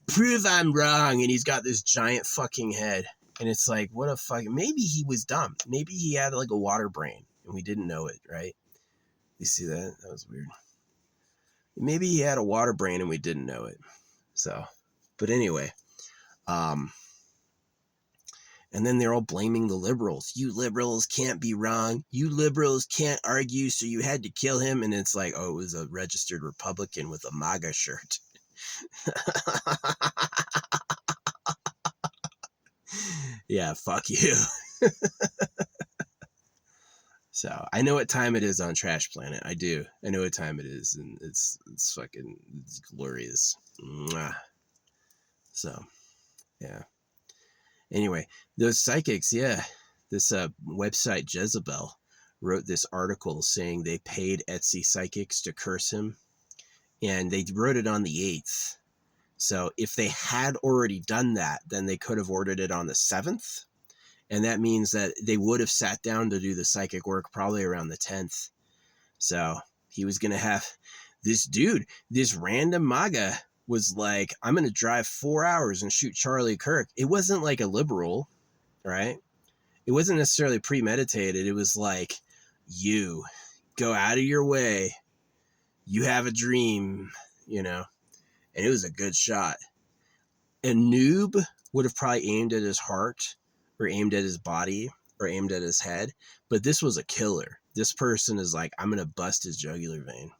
Prove I'm wrong. And he's got this giant fucking head. And it's like, what a fucking... Maybe he was dumb. Maybe he had like a water brain and we didn't know it, right? You see that? That was weird. Maybe he had a water brain and we didn't know it. So, but anyway. And then they're all blaming the liberals. You liberals can't be wrong. You liberals can't argue, so you had to kill him. And it's like, oh, it was a registered Republican with a MAGA shirt. Yeah, fuck you. So I know what time it is on Trash Planet. I do. I know what time it is, and it's fucking it's glorious. Mwah. So, yeah. Anyway, those psychics, yeah. This website Jezebel wrote this article saying they paid Etsy psychics to curse him, and they wrote it on the 8th. So if they had already done that, then they could have ordered it on the 7th, and that means that they would have sat down to do the psychic work probably around the 10th. So he was going to have this dude, this random MAGA was like, I'm going to drive 4 hours and shoot Charlie Kirk. It wasn't like a liberal, right? It wasn't necessarily premeditated. It was like, you go out of your way. You have a dream, you know, and it was a good shot. A noob would have probably aimed at his heart or aimed at his body or aimed at his head, but this was a killer. This person is like, I'm going to bust his jugular vein.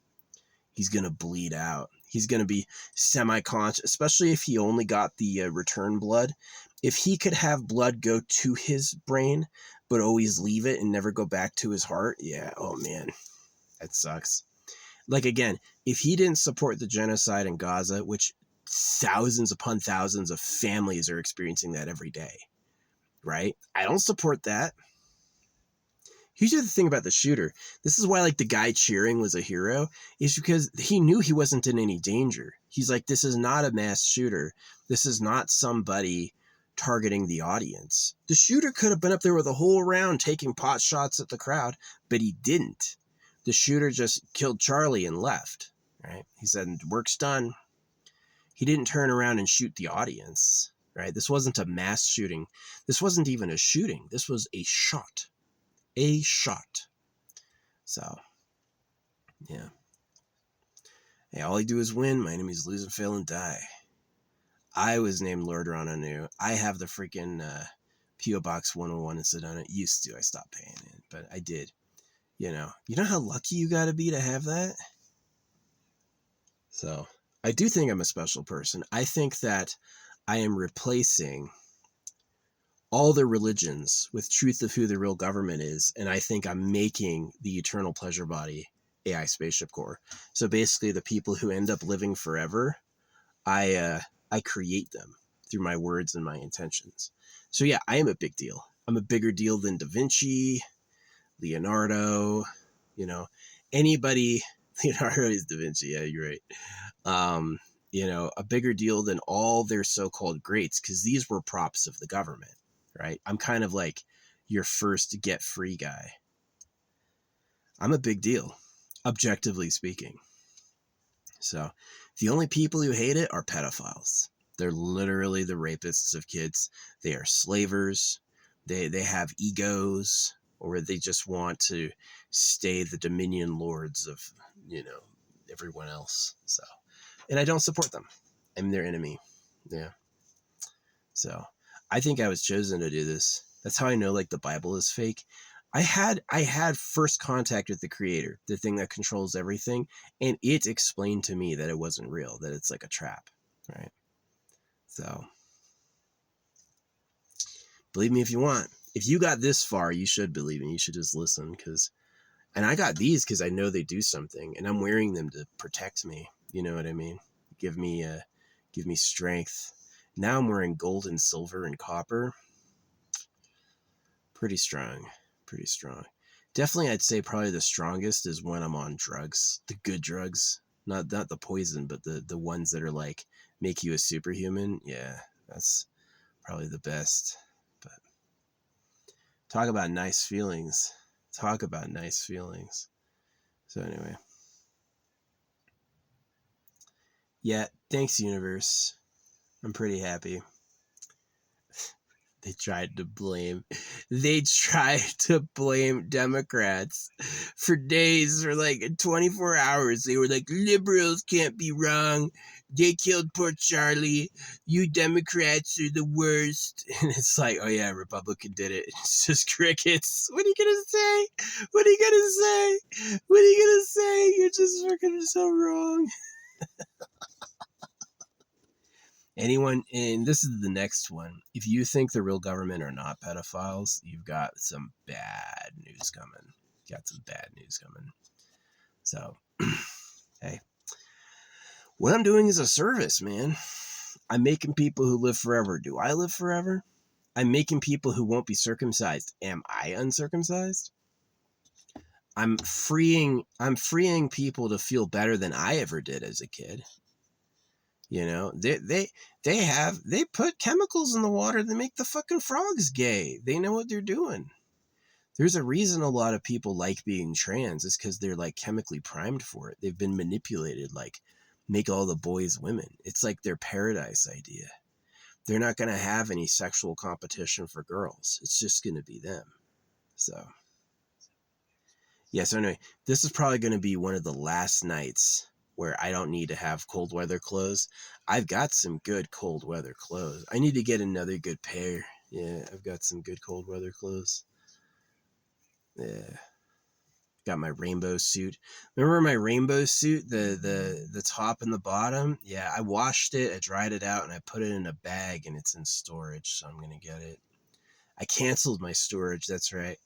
He's going to bleed out. He's going to be semi-conscious, especially if he only got the return blood. If he could have blood go to his brain, but always leave it and never go back to his heart. Yeah. Oh man, that sucks. Like, again, if he didn't support the genocide in Gaza, which thousands upon thousands of families are experiencing that every day, right? I don't support that. Here's the thing about the shooter. This is why, like, the guy cheering was a hero, is because he knew he wasn't in any danger. He's like, this is not a mass shooter. This is not somebody targeting the audience. The shooter could have been up there with a whole round taking pot shots at the crowd, but he didn't. The shooter just killed Charlie and left, right? He said, work's done. He didn't turn around and shoot the audience, right? This wasn't a mass shooting. This wasn't even a shooting. This was a shot. A shot. So, yeah. Hey, all I do is win. My enemies lose and fail and die. I was named Lord Rananu. I have the freaking P.O. Box 101 in Sedona. Used to. I stopped paying it, but I did. You know how lucky you got to be to have that? So, I do think I'm a special person. I think that I am replacing all the religions with truth of who the real government is, and I think I'm making the Eternal Pleasure Body AI Spaceship Core. So basically, the people who end up living forever, I create them through my words and my intentions. So yeah, I am a big deal. I'm a bigger deal than Da Vinci, Leonardo, anybody. Leonardo is Da Vinci. Yeah, you're right. A bigger deal than all their so-called greats, because these were props of the government. Right? I'm kind of like your first get free guy. I'm a big deal, objectively speaking. So the only people who hate it are pedophiles. They're literally the rapists of kids. They are slavers. They have egos, or they just want to stay the dominion lords of, everyone else. So, and I don't support them. I'm their enemy. Yeah. So I think I was chosen to do this. That's how I know, like, the Bible is fake. I had first contact with the creator, the thing that controls everything, and it explained to me that it wasn't real, that it's like a trap, right? So, believe me if you want. If you got this far, you should believe me. You should just listen, and I got these because I know they do something, and I'm wearing them to protect me. You know what I mean? Give me strength. Now I'm wearing gold and silver and copper. Pretty strong. Pretty strong. Definitely, I'd say probably the strongest is when I'm on drugs, the good drugs, not the poison, but the ones that are like make you a superhuman. Yeah, that's probably the best. But talk about nice feelings. Talk about nice feelings. So anyway, yeah. Thanks, universe. I'm pretty happy. They tried to blame Democrats for days, for like 24 hours. They were like, liberals can't be wrong. They killed poor Charlie. You Democrats are the worst. And it's like, oh yeah, Republican did it. It's just crickets. What are you gonna say? What are you gonna say? What are you gonna say? You're just freaking so wrong. Anyone, and this is the next one. If you think the real government are not pedophiles, you've got some bad news coming. So, hey, what I'm doing is a service, man. I'm making people who live forever. Do I live forever? I'm making people who won't be circumcised. Am I uncircumcised? I'm freeing people to feel better than I ever did as a kid. You know, they put chemicals in the water that make the fucking frogs gay. They know what they're doing. There's a reason a lot of people like being trans. It's because they're like chemically primed for it. They've been manipulated, like make all the boys women. It's like their paradise idea. They're not going to have any sexual competition for girls. It's just going to be them. So, yeah, so anyway, this is probably going to be one of the last nights where I don't need to have cold weather clothes. I've got some good cold weather clothes. I need to get another good pair. Yeah, I've got some good cold weather clothes. Yeah. Got my rainbow suit. Remember my rainbow suit? The top and the bottom? Yeah, I washed it, I dried it out, and I put it in a bag, and it's in storage, so I'm going to get it. I canceled my storage, that's right.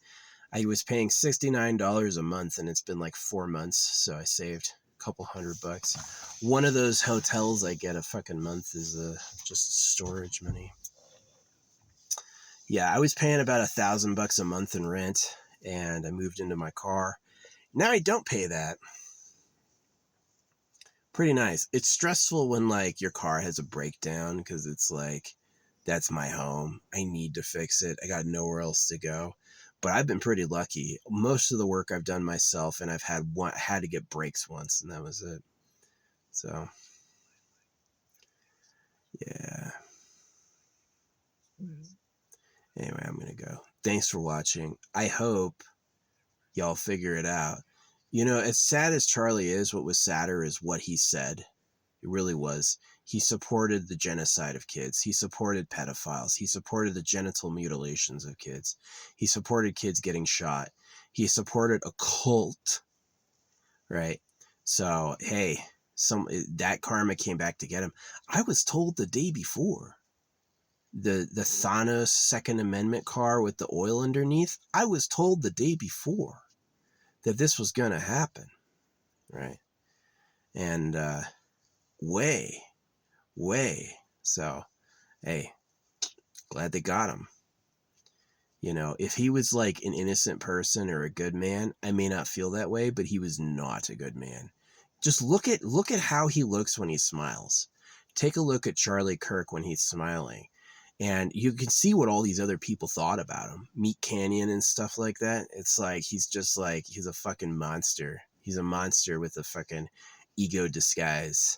I was paying $69 a month, and it's been like 4 months, so I saved couple $100. One of those hotels I get a fucking month is just storage money. Yeah, I was paying about $1,000 a month in rent, and I moved into my car. Now I don't pay that. Pretty nice. It's stressful when like your car has a breakdown because it's like, that's my home. I need to fix it. I got nowhere else to go. But I've been pretty lucky. Most of the work I've done myself, and I've had to get brakes once, and that was it. So, yeah. Anyway, I'm going to go. Thanks for watching. I hope y'all figure it out. You know, as sad as Charlie is, what was sadder is what he said. It really was. He supported the genocide of kids. He supported pedophiles. He supported the genital mutilations of kids. He supported kids getting shot. He supported a cult, right? So, hey, that karma came back to get him. I was told the day before, the Thanos Second Amendment car with the oil underneath, I was told the day before that this was going to happen, right? And way. So, hey, glad they got him. You know, if he was like an innocent person or a good man, I may not feel that way, but he was not a good man. Just look at how he looks when he smiles. Take a look at Charlie Kirk when he's smiling. And you can see what all these other people thought about him. Meat Canyon and stuff like that. It's like, he's a fucking monster. He's a monster with a fucking ego disguise.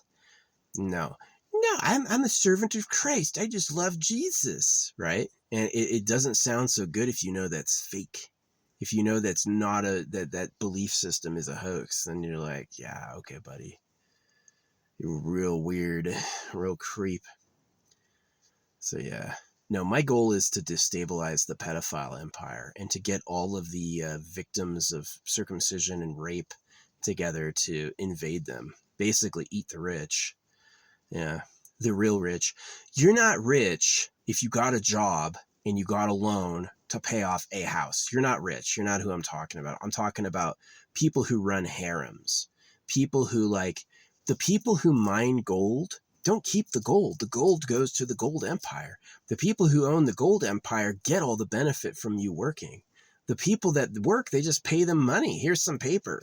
No, I'm a servant of Christ. I just love Jesus, right? And it doesn't sound so good if you know that's fake. If you know that's not that belief system is a hoax, then you're like, yeah, okay, buddy. You're real weird, real creep. So yeah. No, my goal is to destabilize the pedophile empire and to get all of the victims of circumcision and rape together to invade them. Basically, eat the rich. Yeah, the real rich. You're not rich if you got a job and you got a loan to pay off a house. You're not rich. You're not who I'm talking about. I'm talking about people who run harems. People who the people who mine gold don't keep the gold. The gold goes to the gold empire. The people who own the gold empire get all the benefit from you working. The people that work, they just pay them money. Here's some paper.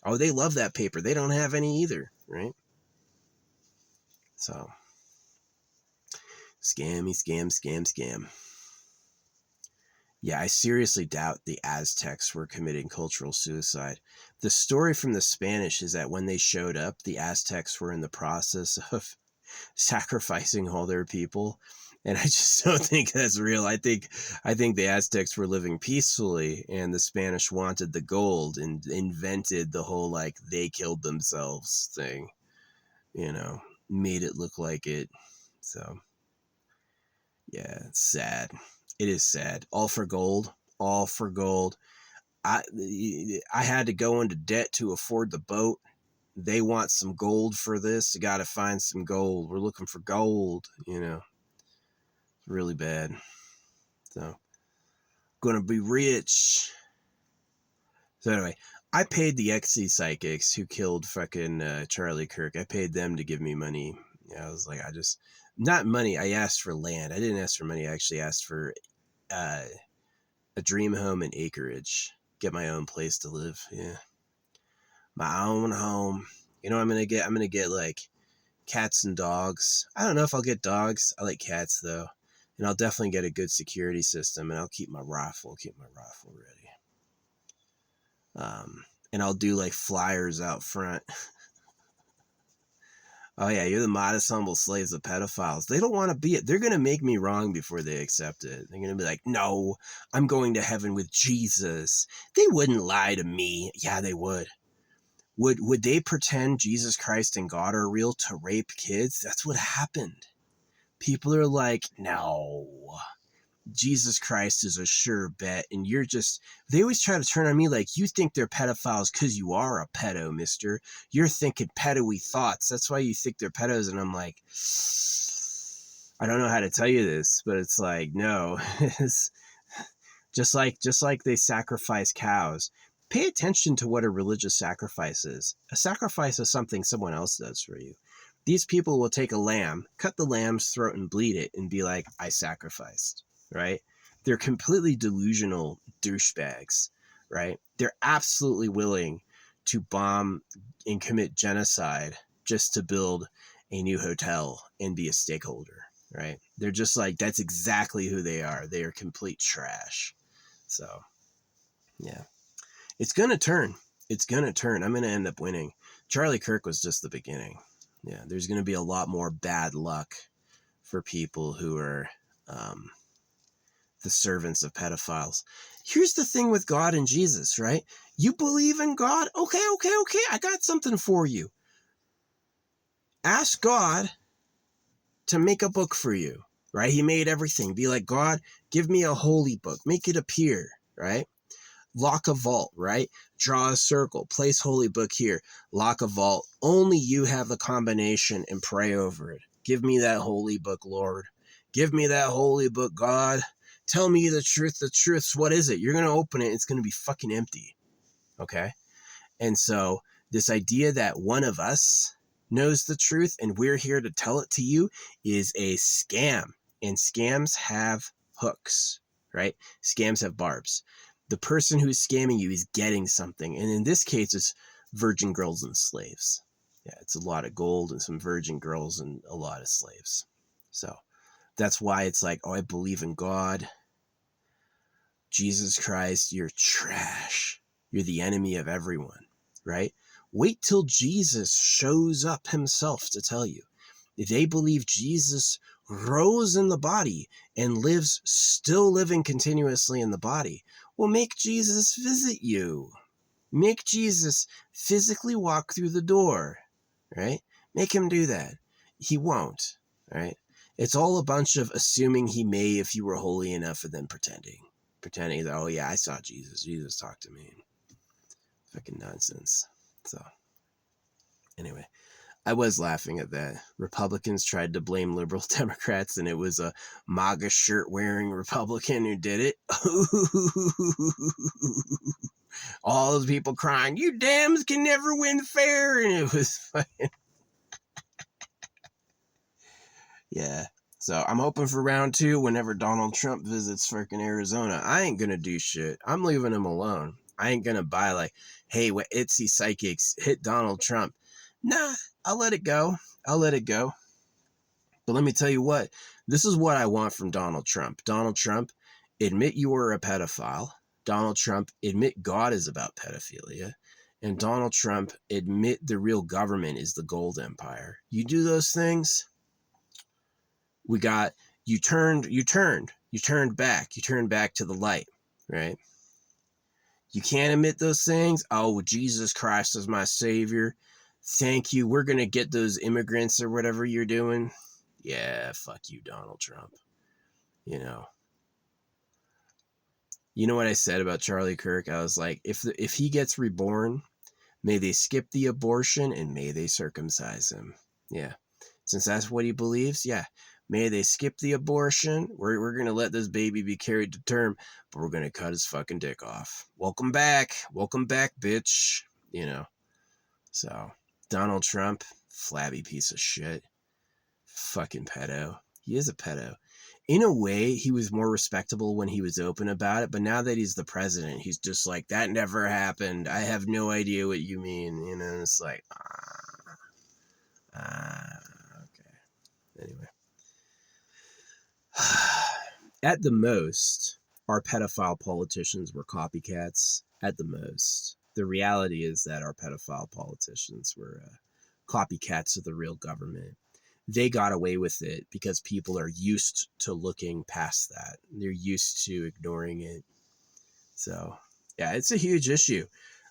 Oh, they love that paper. They don't have any either, right? So, scam. Yeah, I seriously doubt the Aztecs were committing cultural suicide. The story from the Spanish is that when they showed up, the Aztecs were in the process of sacrificing all their people. And I just don't think that's real. I think the Aztecs were living peacefully and the Spanish wanted the gold and invented the whole they killed themselves thing, made it look like it. So yeah, it's sad. It is sad. All for gold. All for gold. I had to go into debt to afford the boat. They want some gold for this. You got to find some gold. We're looking for gold, Really bad. So, gonna be rich. So anyway, I paid the XC psychics who killed fucking Charlie Kirk. I paid them to give me money. I was like, not money. I asked for land. I didn't ask for money. I actually asked for a dream home and acreage. Get my own place to live. Yeah. My own home. You know what I'm going to get? I'm going to get cats and dogs. I don't know if I'll get dogs. I like cats though. And I'll definitely get a good security system and I'll keep my rifle ready. And I'll do flyers out front. Oh yeah, you're the modest, humble slaves of pedophiles. They don't want to be it. They're going to make me wrong before they accept it. They're going to be like, no, I'm going to heaven with Jesus. They wouldn't lie to me. Yeah, they would. Would they pretend Jesus Christ and God are real to rape kids? That's what happened. People are like, no, Jesus Christ is a sure bet. And they always try to turn on me like, you think they're pedophiles because you are a pedo, mister. You're thinking pedo-y thoughts. That's why you think they're pedos. And I'm like, I don't know how to tell you this, but it's like, no. It's just like they sacrifice cows. Pay attention to what a religious sacrifice is. A sacrifice is something someone else does for you. These people will take a lamb, cut the lamb's throat and bleed it and be like, I sacrificed, right? They're completely delusional douchebags, right? They're absolutely willing to bomb and commit genocide just to build a new hotel and be a stakeholder, right? They're just that's exactly who they are. They are complete trash. So, yeah. It's going to turn. It's going to turn. I'm going to end up winning. Charlie Kirk was just the beginning. Yeah, there's going to be a lot more bad luck for people who are the servants of pedophiles. Here's the thing with God and Jesus, right? You believe in God? Okay. I got something for you. Ask God to make a book for you, right? He made everything. Be like, God, give me a holy book. Make it appear, right? Lock a vault, right? Draw a circle, place holy book here, lock a vault. Only you have the combination and pray over it. Give me that holy book, Lord. Give me that holy book, God. Tell me the truth. The truth, what is it? You're going to open it. It's going to be fucking empty. Okay? And so this idea that one of us knows the truth and we're here to tell it to you is a scam. And scams have hooks, right? Scams have barbs. The person who is scamming you is getting something. And in this case, it's virgin girls and slaves. Yeah, it's a lot of gold and some virgin girls and a lot of slaves. So that's why it's like, oh, I believe in God. Jesus Christ, you're trash. You're the enemy of everyone, right? Wait till Jesus shows up himself to tell you. If they believe Jesus rose in the body and lives still living continuously in the body, well, make Jesus visit you. Make Jesus physically walk through the door, right? Make him do that. He won't, right? It's all a bunch of assuming he may if you were holy enough and then pretending that, oh yeah, I saw Jesus talked to me. Fucking nonsense. So anyway, I was laughing at that. Republicans tried to blame liberal Democrats, and it was a MAGA shirt wearing Republican who did it. All those people crying, "You Dems can never win fair," and it was fucking yeah. So I'm hoping for round 2 whenever Donald Trump visits freaking Arizona. I ain't gonna do shit. I'm leaving him alone. I ain't gonna buy like, hey, what itsy psychics hit Donald Trump. Nah, I'll let it go. I'll let it go. But let me tell you what, this is what I want from Donald Trump. Donald Trump, admit you were a pedophile. Donald Trump, admit God is about pedophilia. And Donald Trump, admit the real government is the gold empire. You do those things, we got, you turned back to the light, right? You can't admit those things. Oh, Jesus Christ is my savior. Thank you. We're going to get those immigrants or whatever you're doing. Yeah, fuck you, Donald Trump. You know what I said about Charlie Kirk? I was like, if he gets reborn, may they skip the abortion and may they circumcise him. Yeah. Since that's what he believes, yeah. May they skip the abortion. We're going to let this baby be carried to term, but we're going to cut his fucking dick off. Welcome back. Welcome back, bitch. So, Donald Trump, flabby piece of shit. Fucking pedo. He is a pedo. In a way, he was more respectable when he was open about it, but now that he's the president, he's just like, that never happened. I have no idea what you mean. It's like, okay. Anyway. At the most, our pedophile politicians were copycats. At the most. The reality is that our pedophile politicians were copycats of the real government. They got away with it because people are used to looking past that. They're used to ignoring it. So, yeah, it's a huge issue.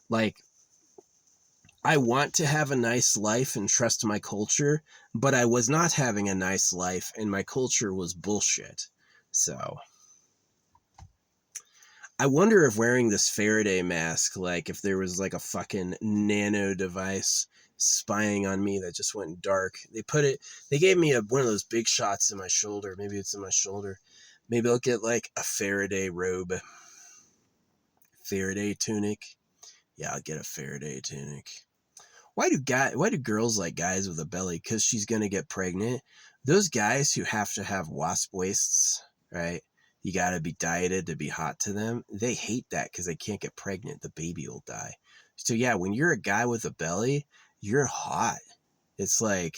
Like, I want to have a nice life and trust my culture, but I was not having a nice life and my culture was bullshit. So, I wonder if wearing this Faraday mask, like if there was like a fucking nano device spying on me that just went dark. They gave me one of those big shots in my shoulder. Maybe it's in my shoulder. Maybe I'll get like a Faraday robe. Faraday tunic. Yeah, I'll get a Faraday tunic. Why do girls like guys with a belly? Because she's going to get pregnant. Those guys who have to have wasp waists, right? You got to be dieted to be hot to them. They hate that because they can't get pregnant. The baby will die. So yeah, when you're a guy with a belly, you're hot. It's like,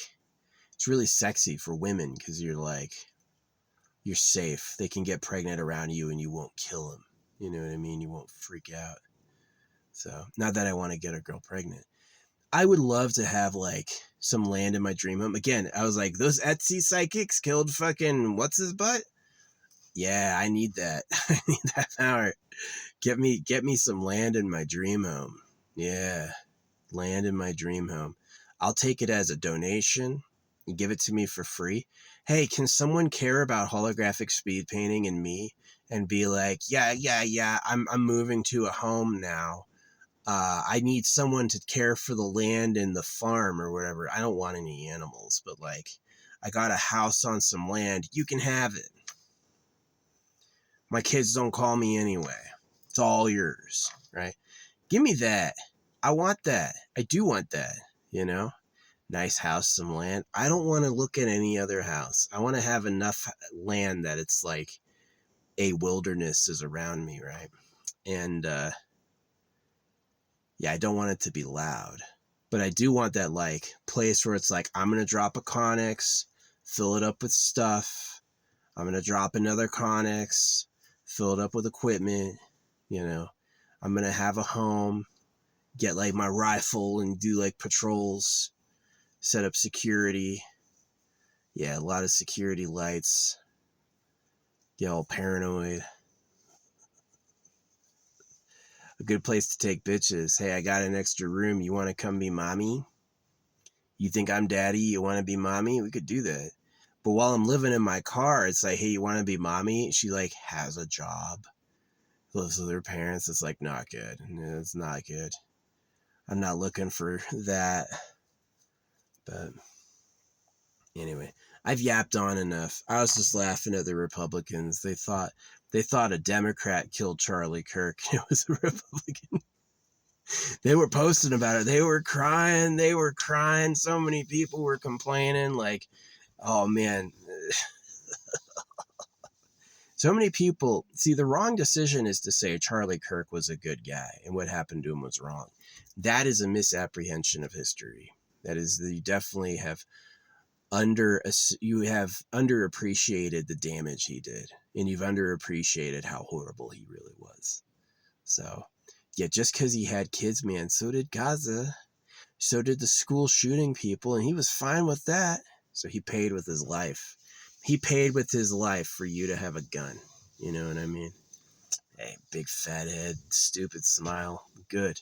it's really sexy for women because you're safe. They can get pregnant around you and you won't kill them. You know what I mean? You won't freak out. So, not that I want to get a girl pregnant. I would love to have like some land in my dream home. Again, I was like, those Etsy psychics killed fucking what's his butt? Yeah, I need that. I need that power. Get me some land in my dream home. Yeah, land in my dream home. I'll take it as a donation. You give it to me for free. Hey, can someone care about holographic speed painting and me and be like, yeah, I'm moving to a home now. I need someone to care for the land and the farm or whatever. I don't want any animals, but like, I got a house on some land. You can have it. My kids don't call me anyway. It's all yours, right? Give me that. I want that. I do want that, Nice house, some land. I don't want to look at any other house. I want to have enough land that it's like a wilderness is around me, right? And, yeah, I don't want it to be loud, but I do want that like place where it's like, I'm going to drop a Connex, fill it up with stuff. I'm going to drop another Connex, fill it up with equipment. I'm going to have a home, get like my rifle and do like patrols, set up security. Yeah, a lot of security lights. Get all paranoid. A good place to take bitches. Hey, I got an extra room. You want to come be mommy? You think I'm daddy? You want to be mommy? We could do that. But while I'm living in my car, it's like, hey, you want to be mommy? She like has a job, lives with her parents. It's like not good. It's not good. I'm not looking for that. But anyway, I've yapped on enough. I was just laughing at the Republicans. They thought a Democrat killed Charlie Kirk. It was a Republican. They were posting about it. They were crying. So many people were complaining. Like, oh man. So many people see the wrong decision is to say Charlie Kirk was a good guy and what happened to him was wrong. That is a misapprehension of history. That is, you definitely have underappreciated the damage he did, and you've underappreciated how horrible he really was. So, yeah, just because he had kids, man, so did Gaza. So did the school shooting people, and he was fine with that. So he paid with his life. He paid with his life for you to have a gun. You know what I mean? Hey, big fat head, stupid smile. Good.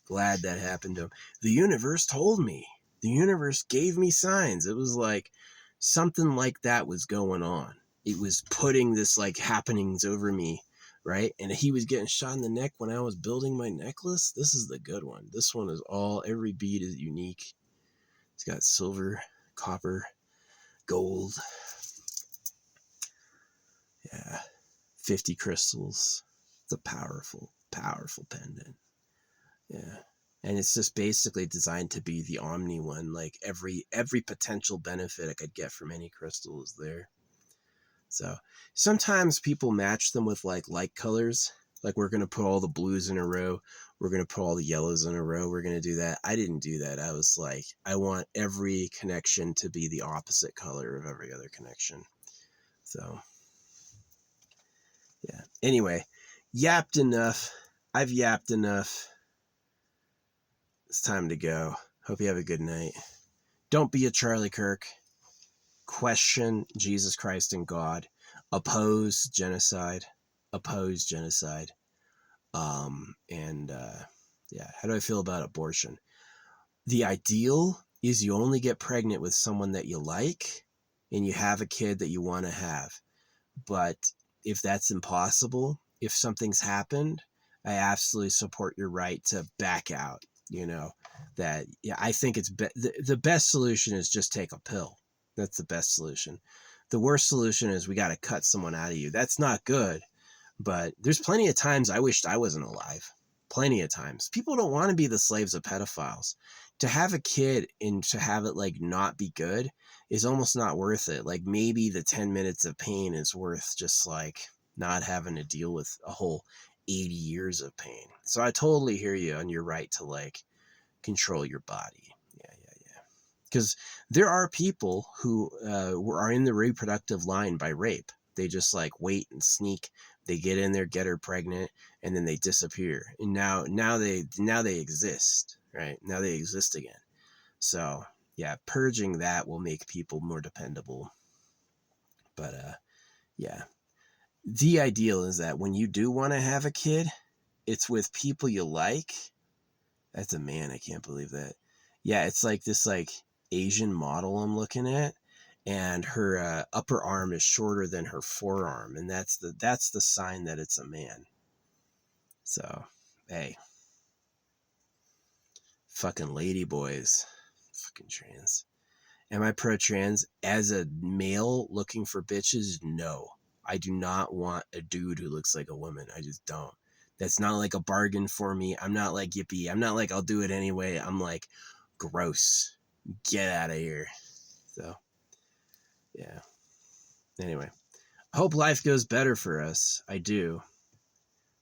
Glad that happened to him. The universe told me. The universe gave me signs. It was like something like that was going on. It was putting this like happenings over me, right? And he was getting shot in the neck when I was building my necklace. This is the good one. This one is every bead is unique. It's got silver, copper, gold. Yeah, 50 crystals. It's a powerful, powerful pendant. Yeah. And it's just basically designed to be the omni one. Like every potential benefit I could get from any crystal is there. So sometimes people match them with like light colors. Like we're going to put all the blues in a row. We're going to put all the yellows in a row. We're going to do that. I didn't do that. I was like, I want every connection to be the opposite color of every other connection. So yeah. Anyway, yapped enough. I've yapped enough. It's time to go. Hope you have a good night. Don't be a Charlie Kirk. Question Jesus Christ and God. Oppose genocide. Yeah, how do I feel about abortion? The ideal is you only get pregnant with someone that you like and you have a kid that you want to have. But if that's impossible, if something's happened, I absolutely support your right to back out. You know, that, yeah, I think it's the best solution is just take a pill. That's the best solution. The worst solution is we got to cut someone out of you. That's not good. But there's plenty of times I wished I wasn't alive. Plenty of times. People don't want to be the slaves of pedophiles. To have a kid and to have it like not be good is almost not worth it. Like maybe the 10 minutes of pain is worth just like not having to deal with a whole 80 years of pain. So I totally hear you on your right to like control your body. Yeah. Because there are people who are in the reproductive line by rape. They just like wait and sneak. They get in there, get her pregnant, and then they disappear. And now they exist, right? Now they exist again. So yeah, purging that will make people more dependable. But yeah, the ideal is that when you do want to have a kid, it's with people you like. That's a man. I can't believe that. Yeah, it's like this like Asian model I'm looking at, and her upper arm is shorter than her forearm, and that's the sign that it's a man. So, hey, fucking lady boys, fucking trans. Am I pro-trans? As a male looking for bitches, no. I do not want a dude who looks like a woman. I just don't. That's not like a bargain for me. I'm not like yippee. I'm not like I'll do it anyway. I'm like, gross. Get out of here. So, yeah. Anyway, I hope life goes better for us. I do.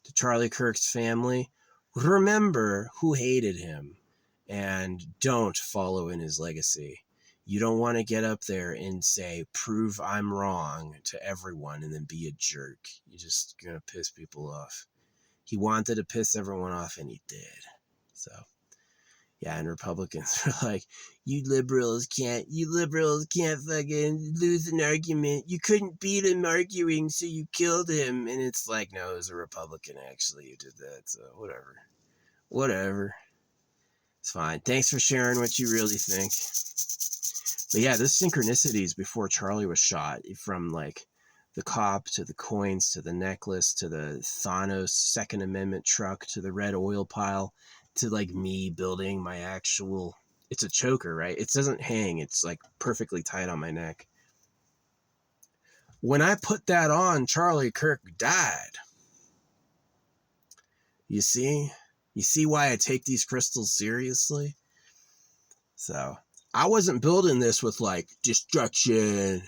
To Charlie Kirk's family, remember who hated him and don't follow in his legacy. You don't want to get up there and say, prove I'm wrong to everyone and then be a jerk. You're just going to piss people off. He wanted to piss everyone off and he did. So, yeah, and Republicans are like, you liberals can't fucking lose an argument. You couldn't beat him arguing, so you killed him. And it's like, no, it was a Republican actually who did that. So whatever. It's fine. Thanks for sharing what you really think. But yeah, this synchronicities before Charlie was shot, from like the cop to the coins to the necklace to the Thanos Second Amendment truck to the red oil pile to like me building my actual, it's a choker, right? It doesn't hang. It's like perfectly tight on my neck. When I put that on, Charlie Kirk died. You see? You see why I take these crystals seriously? So I wasn't building this with like destruction,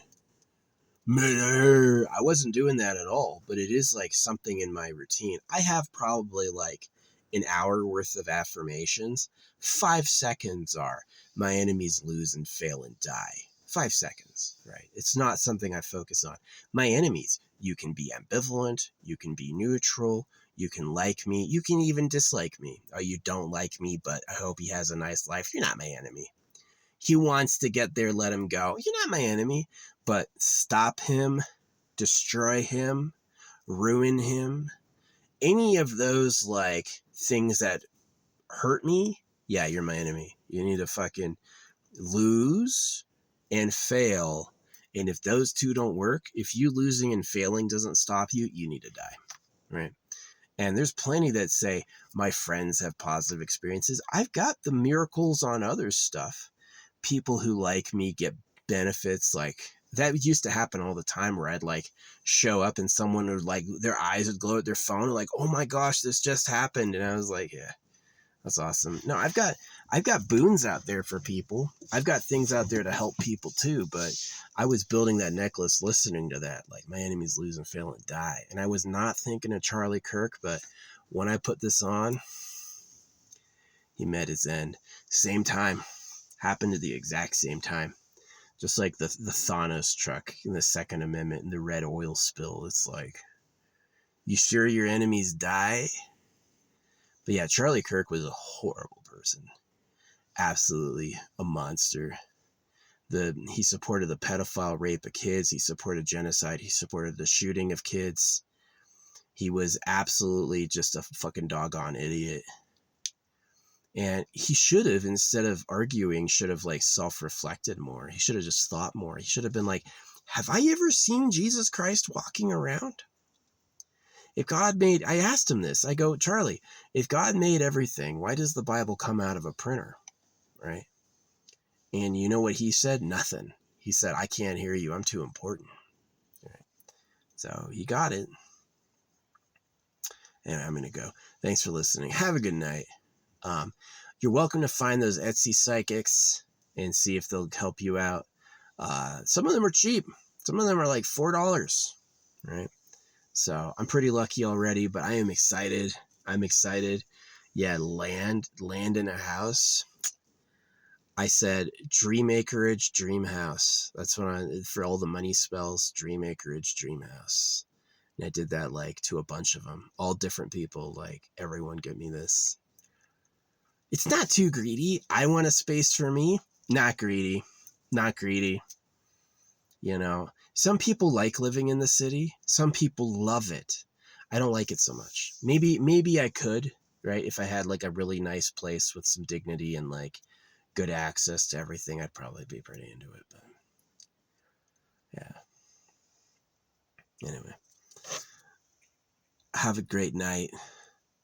murder. I wasn't doing that at all, but it is like something in my routine. I have probably like an hour worth of affirmations. 5 seconds are my enemies lose and fail and die. 5 seconds, right? It's not something I focus on. My enemies, you can be ambivalent, you can be neutral, you can like me, you can even dislike me. Oh, you don't like me, but I hope he has a nice life. You're not my enemy. He wants to get there, let him go. You're not my enemy, but stop him, destroy him, ruin him. Any of those like things that hurt me, yeah, you're my enemy. You need to fucking lose and fail. And if those two don't work, if you losing and failing doesn't stop you, you need to die, right? And there's plenty that say, my friends have positive experiences. I've got the miracles on other stuff. People who like me get benefits. Like that used to happen all the time, where I'd like show up and someone would like, their eyes would glow at their phone, like, oh my gosh, this just happened. And I was like, yeah, that's awesome. No, I've got boons out there for people. I've got things out there to help people too. But I was building that necklace listening to that, like my enemies lose and fail and die. And I was not thinking of Charlie Kirk, but when I put this on, he met his end. Same time, happened at the exact same time. Just like the Thanos truck in the Second Amendment and the red oil spill. It's like, you sure your enemies die? But yeah, Charlie Kirk was a horrible person. Absolutely a monster. He supported the pedophile rape of kids. He supported genocide. He supported the shooting of kids. He was absolutely just a fucking doggone idiot. And he should have, instead of arguing, should have like self-reflected more. He should have just thought more. He should have been like, have I ever seen Jesus Christ walking around? If God made, I asked him this, I go, Charlie, if God made everything, why does the Bible come out of a printer, right? And you know what he said? Nothing. He said, I can't hear you. I'm too important. Right? So he got it. And I'm going to go. Thanks for listening. Have a good night. You're welcome to find those Etsy psychics and see if they'll help you out. Some of them are cheap. Some of them are like $4, right? So I'm pretty lucky already, but I am excited. I'm excited. Yeah, land in a house. I said dream acreage, dream house. That's what for all the money spells, dream acreage, dream house. And I did that like to a bunch of them, all different people. Like, everyone give me this. It's not too greedy. I want a space for me. Not greedy. Not greedy. You know, some people like living in the city. Some people love it. I don't like it so much. Maybe I could, right? If I had like a really nice place with some dignity and like good access to everything, I'd probably be pretty into it. But yeah. Anyway, have a great night.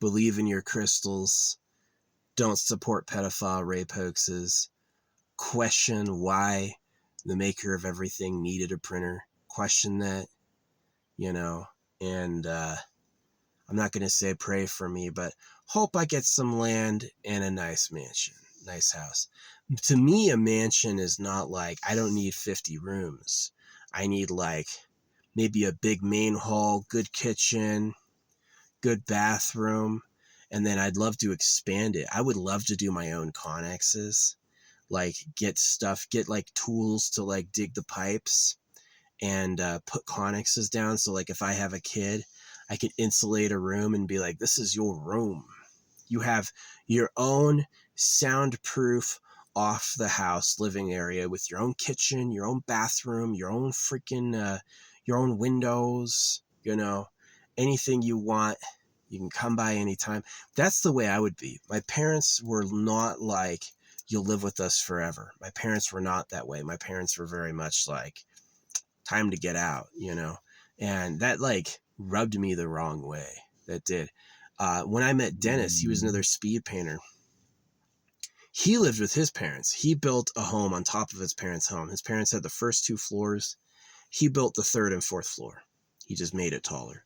Believe in your crystals. Don't support pedophile rape hoaxes. Question why the maker of everything needed a printer. Question that, you know, and I'm not going to say pray for me, but hope I get some land and a nice mansion, nice house. To me, a mansion is not like, I don't need 50 rooms. I need like maybe a big main hall, good kitchen, good bathroom, and then I'd love to expand it. I would love to do my own connexes, like get like tools to like dig the pipes and put connexes down. So like if I have a kid, I could insulate a room and be like, this is your room. You have your own soundproof off the house living area with your own kitchen, your own bathroom, your own freaking, your own windows, you know, anything you want. You can come by anytime. That's the way I would be. My parents were not like, you'll live with us forever. My parents were not that way. My parents were very much like, time to get out, you know? And that like rubbed me the wrong way. That did. When I met Dennis, he was another speed painter. He lived with his parents. He built a home on top of his parents' home. His parents had the first 2 floors. He built the 3rd and 4th floor. He just made it taller.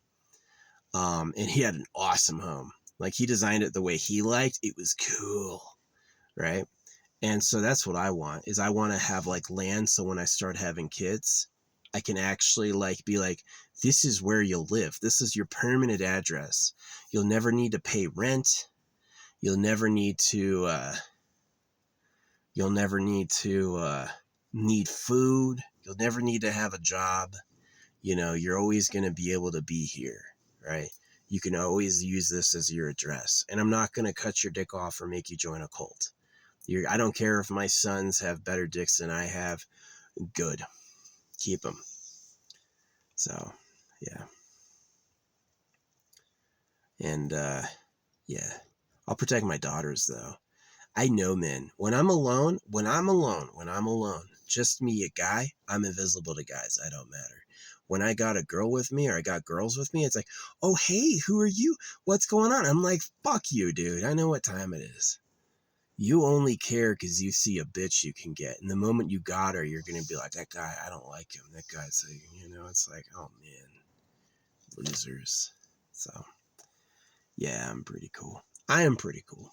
And he had an awesome home. Like, he designed it the way he liked. It was cool, right? And so that's what I want, is I want to have like land. So when I start having kids, I can actually like be like, this is where you'll live. This is your permanent address. You'll never need to pay rent. You'll never need to, need food. You'll never need to have a job. You know, you're always going to be able to be here, right? You can always use this as your address. And I'm not going to cut your dick off or make you join a cult. I don't care if my sons have better dicks than I have. Good. Keep them. So, yeah. And, yeah. I'll protect my daughters, though. I know, men. When I'm alone, just me, a guy, I'm invisible to guys. I don't matter. When I got a girl with me or I got girls with me, it's like, oh, hey, who are you? What's going on? I'm like, fuck you, dude. I know what time it is. You only care because you see a bitch you can get. And the moment you got her, you're going to be like, that guy, I don't like him. That guy's, you know, it's like, oh, man, losers. So, yeah, I'm pretty cool. I am pretty cool.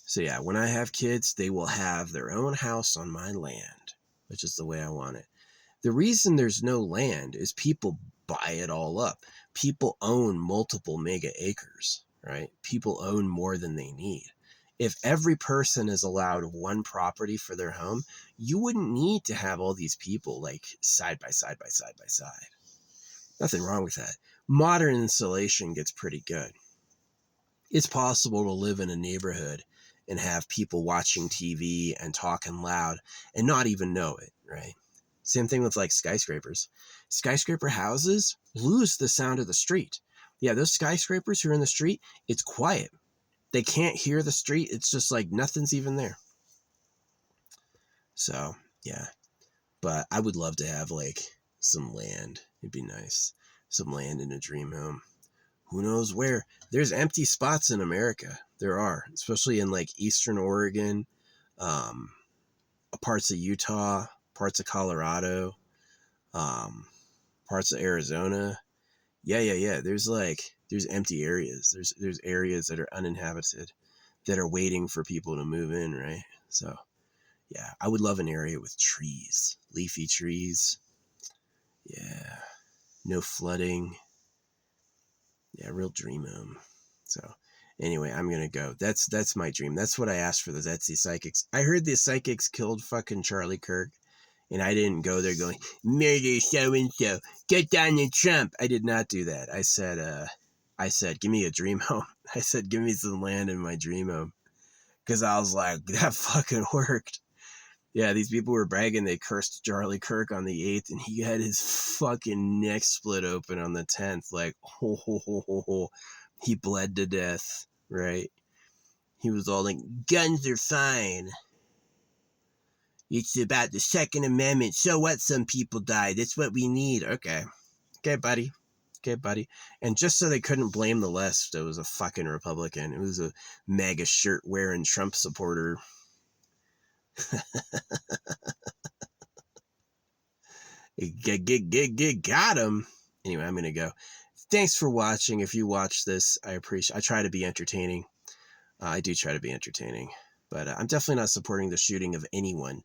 So, yeah, when I have kids, they will have their own house on my land, which is the way I want it. The reason there's no land is people buy it all up. People own multiple mega acres, right? People own more than they need. If every person is allowed one property for their home, you wouldn't need to have all these people like side by side by side by side. Nothing wrong with that. Modern insulation gets pretty good. It's possible to live in a neighborhood and have people watching TV and talking loud and not even know it, right? Same thing with like skyscrapers. Skyscraper houses lose the sound of the street. Yeah, those skyscrapers who are in the street, it's quiet. They can't hear the street. It's just like nothing's even there. So, yeah. But I would love to have like some land. It'd be nice. Some land in a dream home. Who knows where? There's empty spots in America. There are, especially in like Eastern Oregon, parts of Utah, parts of Colorado, parts of Arizona. Yeah. There's empty areas. There's areas that are uninhabited that are waiting for people to move in, right? So, yeah, I would love an area with trees, leafy trees. Yeah, no flooding. Yeah, real dream home. So, anyway, I'm gonna go. That's my dream. That's what I asked for the Etsy psychics. I heard the psychics killed fucking Charlie Kirk. And I didn't go there going, murder so-and-so, get Donald Trump. I did not do that. I said, give me a dream home. I said, give me some land in my dream home. Because I was like, that fucking worked. Yeah, these people were bragging they cursed Charlie Kirk on the 8th, and he had his fucking neck split open on the 10th. Like, he bled to death, right? He was all like, guns are fine. It's about the Second Amendment. So what? Some people died. It's what we need. Okay, buddy. And just so they couldn't blame the left, it was a fucking Republican. It was a MAGA shirt wearing Trump supporter. Got him. Anyway, I'm gonna go. Thanks for watching. If you watch this, I try to be entertaining. I do try to be entertaining. But I'm definitely not supporting the shooting of anyone.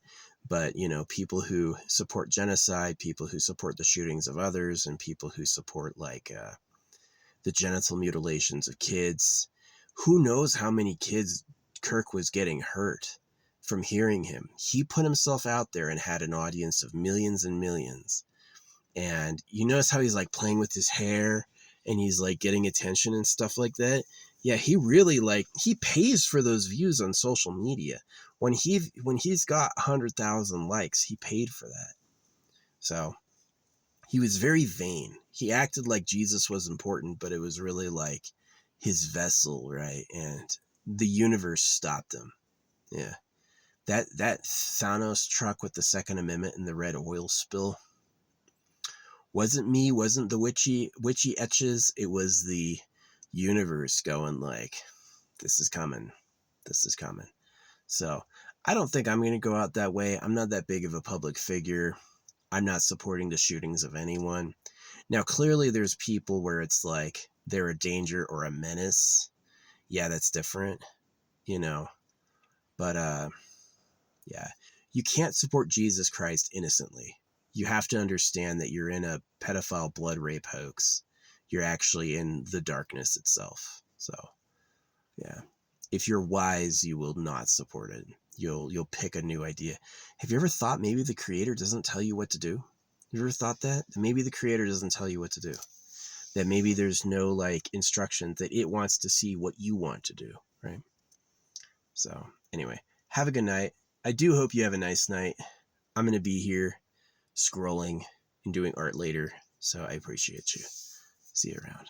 But, you know, people who support genocide, people who support the shootings of others, and people who support, like, the genital mutilations of kids. Who knows how many kids Kirk was getting hurt from hearing him. He put himself out there and had an audience of millions and millions. And you notice how he's, like, playing with his hair and he's, like, getting attention and stuff like that. Yeah, he really, like, he pays for those views on social media. When he's got 100,000 likes, he paid for that. So he was very vain. He acted like Jesus was important, but it was really like his vessel, right? And the universe stopped him. Yeah. That Thanos truck with the Second Amendment and the red oil spill wasn't me, wasn't the witchy etches. It was the universe going like, this is coming. This is coming. So I don't think I'm going to go out that way. I'm not that big of a public figure. I'm not supporting the shootings of anyone. Now, clearly there's people where it's like they're a danger or a menace. Yeah, that's different, you know. But yeah, you can't support Jesus Christ innocently. You have to understand that you're in a pedophile blood rape hoax. You're actually in the darkness itself. So, yeah. If you're wise, you will not support it. You'll pick a new idea. Have you ever thought maybe the creator doesn't tell you what to do? You ever thought that? Maybe the creator doesn't tell you what to do. That maybe there's no like instruction, that it wants to see what you want to do, right? So anyway, have a good night. I do hope you have a nice night. I'm going to be here scrolling and doing art later, so I appreciate you. See you around.